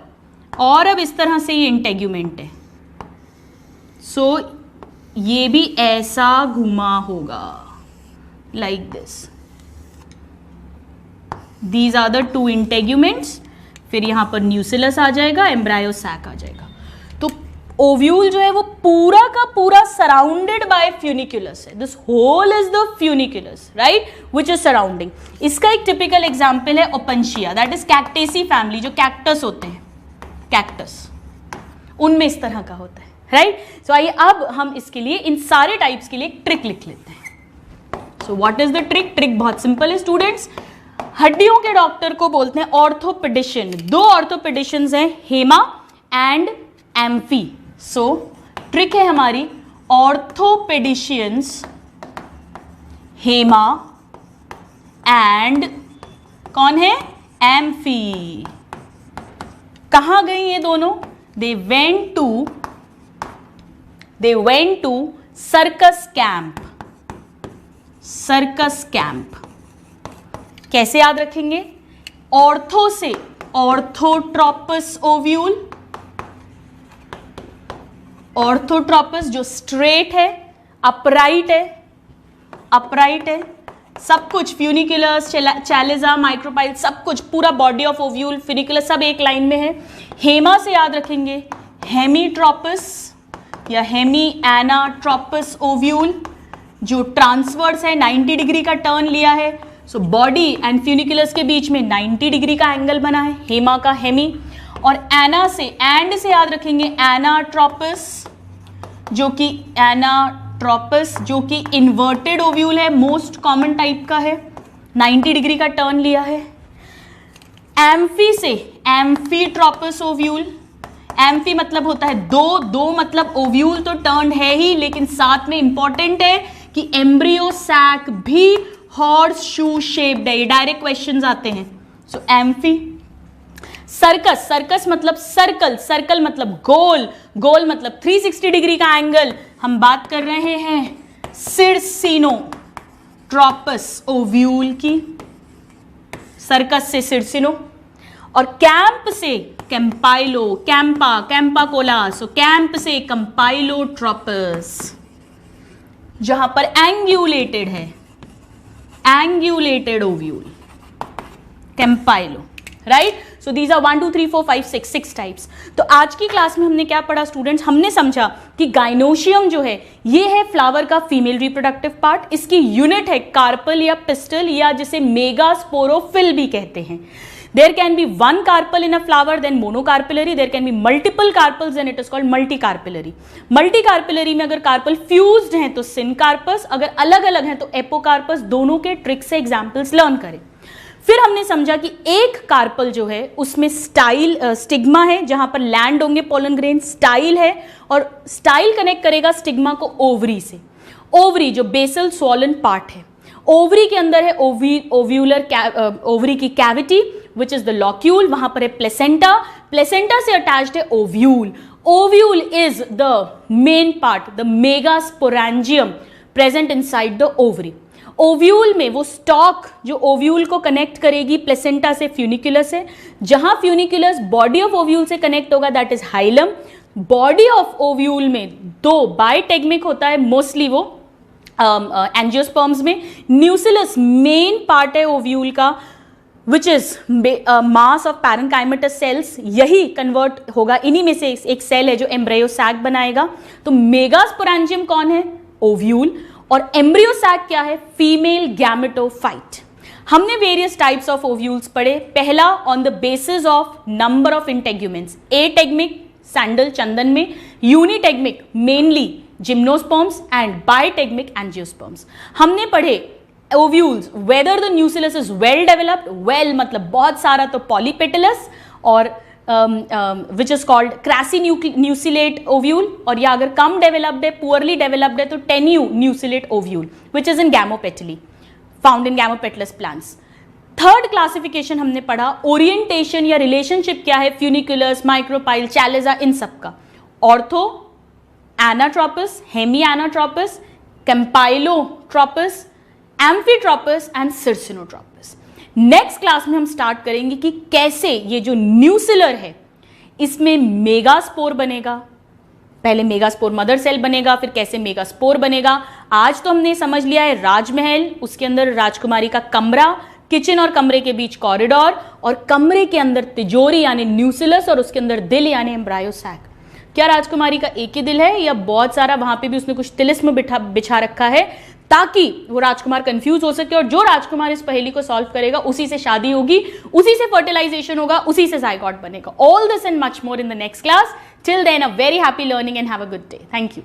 और अब इस तरह से ये इंटेग्यूमेंट है, सो ये भी ऐसा घुमा होगा, like this. These are the two integuments. फिर यहां पर न्यूसिलस आ जाएगा, एम्ब्रायो सैक आ जाएगा। तो ओव्यूल जो है वो पूरा का पूरा सराउंडेड बाय फ्यूनिकुलस है। This whole is the funiculus, right, which is surrounding. इसका एक टिपिकल एग्जांपल है Opuntia, that is Cactaceae family, जो कैक्टस होते हैं, कैक्टस, उनमें इस तरह का होता है, राइट। सो आइए अब हम इसके लिए, इन सारे टाइप्स के लिए एक ट्रिक लिख लेते हैं। सो what is the trick? Trick बहुत सिंपल है स्टूडेंट्स। हड्डियों के डॉक्टर को बोलते हैं ऑर्थोपेडिशियन। दो ऑर्थोपेडिशियंस हैं, Hema and amphi. So trick है हमारी ऑर्थोपेडिशियंस हेमा एंड कौन है, एम्फी। कहां गई ये दोनों? They went to circus camp. Circus camp कैसे याद रखेंगे? ऑर्थो से ऑर्थोट्रोपस ओव्यूल, ऑर्थोट्रोपस जो स्ट्रेट है, अपराइट है, अपराइट है, सब कुछ, फ्यूनिकुलस, चैलिजा, माइक्रोपाइल, सब कुछ, पूरा बॉडी ऑफ ओव्यूल, फ्यूनिकुलस सब एक लाइन में है। हेमा से याद रखेंगे हेमीट्रोपस या हेमी एनाट्रोपस ओव्यूल, जो ट्रांसवर्स है, 90 डिग्री का टर्न लिया है। सो बॉडी एंड फ्यूनिकुलस के बीच में 90 डिग्री का एंगल बना है, हेमा का हेमी। और एना से, एंड से याद रखेंगे एनाट्रोपस, जो कि एनाट्रोपस जो कि इन्वर्टेड ओव्यूल है, मोस्ट कॉमन टाइप का है, 90 डिग्री का टर्न लिया है। एम्फी से एम्फीट्रोपस ओव्यूल। एम्फी मतलब होता है दो, दो मतलब ओव्यूल तो टर्न है ही, लेकिन साथ में इंपॉर्टेंट है कि एम्ब्रियो सैक भी हॉर्स शू शेप्ड है। ये डायरेक्ट क्वेश्चंस आते हैं। सो एम्फी। सर्कस, सर्कस मतलब सर्कल, सर्कल मतलब गोल, गोल मतलब 360 डिग्री का एंगल। हम बात कर रहे हैं सिरसिनोट्रोपस ओव्यूल की, सर्कस से सिरसिनो। और कैंप से कैंपाइलो, कैंपा, कैंपाकोला, सो कैंप से कंपाइलोट्रोपस, जहां पर एंग्यूलेटेड है, angulated ovule, campylo, right. So these are 1 2 3 4 5 6 types. तो आज की क्लास में हमने क्या पढ़ा स्टूडेंट्स? हमने समझा कि गाइनोशियम जो है ये है फ्लावर का फीमेल रिप्रोडक्टिव पार्ट। इसकी यूनिट है कार्पल या पिस्टल, या जिसे मेगास्पोरोफिल भी कहते हैं। There can be one carpel in a flower, then monocarpellary. There can be multiple carpels, then it is called multicarpellary. Multicarpellary में अगर कार्पल फ्यूज्ड हैं तो सिनकार्पस, अगर अलग अलग हैं तो एपोकार्पस। दोनों के ट्रिक से एग्जाम्पल्स लर्न करें। फिर हमने समझा कि एक कार्पल जो है उसमें स्टाइल, स्टिग्मा है, जहां पर लैंड होंगे पोलन ग्रेन, स्टाइल है, और स्टाइल कनेक्ट करेगा स्टिग्मा को ओवरी से। ओवरी जो बेसल स्वॉलन पार्ट है, ओवरी के अंदर है ओव्यूलर ओवरी की cavity which is the locule, वहां पर है प्लेसेंटा, प्लेसेंटा से अटैच्ड है ovule. Ovule is the main part, the megasporangium present inside the ovary. Ovule में वो स्टॉक जो ओव्यूल को कनेक्ट करेगी प्लेसेंटा से फ्यूनिकुलस है, जहां फ्यूनिकुलस बॉडी ऑफ ओव्यूल से कनेक्ट होगा, that is hilum. Body of ovule में दो बायटेगमिक होता है, मोस्टली वो एंजियोस्पर्म्स में। न्यूसिलस मेन पार्ट है ओव्यूल का, which is mass of parenchymatous sales, यही कन्वर्ट होगा, इन्हीं में से एक सेल है जो एम्ब्रियो सैक बनाएगा। तो मेगास्पोरेंजियम कौन है? ओव्यूल। और एम्ब्रियो सैक क्या है? Female gametophyte. हमने वेरियस टाइप्स ऑफ ओव्यूल्स पढ़े। पहला on the basis of number of integuments, ategmic sandal चंदन में, unitegmic mainly gymnosperms and bitegmic angiosperms. हमने पढ़े ovules whether the nucellus is well developed, well मतलब बहुत सारा तो पॉलीपेटलस, और which is called crassinucellate ovule, और या अगर कम डेवलप्ड है, पुअरली डेवलप्ड है तो tenuinucellate ovule which is in gamopetalae. Found in gamopetalous plants. Third classification हमने पढ़ा ओरिएंटेशन या रिलेशनशिप क्या है फ्यूनिकुलस, माइक्रोपाइल, चैलेजा, इन सब का। Ortho anatropous, hemi anatropous, campylotropous, amphitropous and circinotropous. Next class में हम स्टार्ट करेंगे कि कैसे ये जो न्यूसिलर है इसमें मेगास्पोर बनेगा। पहले मेगास्पोर मदर सेल बनेगा, फिर कैसे मेगास्पोर बनेगा। आज तो हमने समझ लिया है राजमहल, उसके अंदर राजकुमारी का कमरा, किचन और कमरे के बीच कॉरिडोर, और कमरे के अंदर तिजोरी यानी न्यूसिलस, और उसके अंदर दिल यानी एम्ब्रायोसैक। क्या राजकुमारी का एक ही दिल है या बहुत सारा, वहां पे भी उसने कुछ तिलिस्म बिछा रखा है ताकि वो राजकुमार कंफ्यूज हो सके, और जो राजकुमार इस पहेली को सॉल्व करेगा उसी से शादी होगी, उसी से फर्टिलाइजेशन होगा, उसी से जायगोट बनेगा। All this and much more in the next class. Till then a very happy learning and have a good day. Thank you.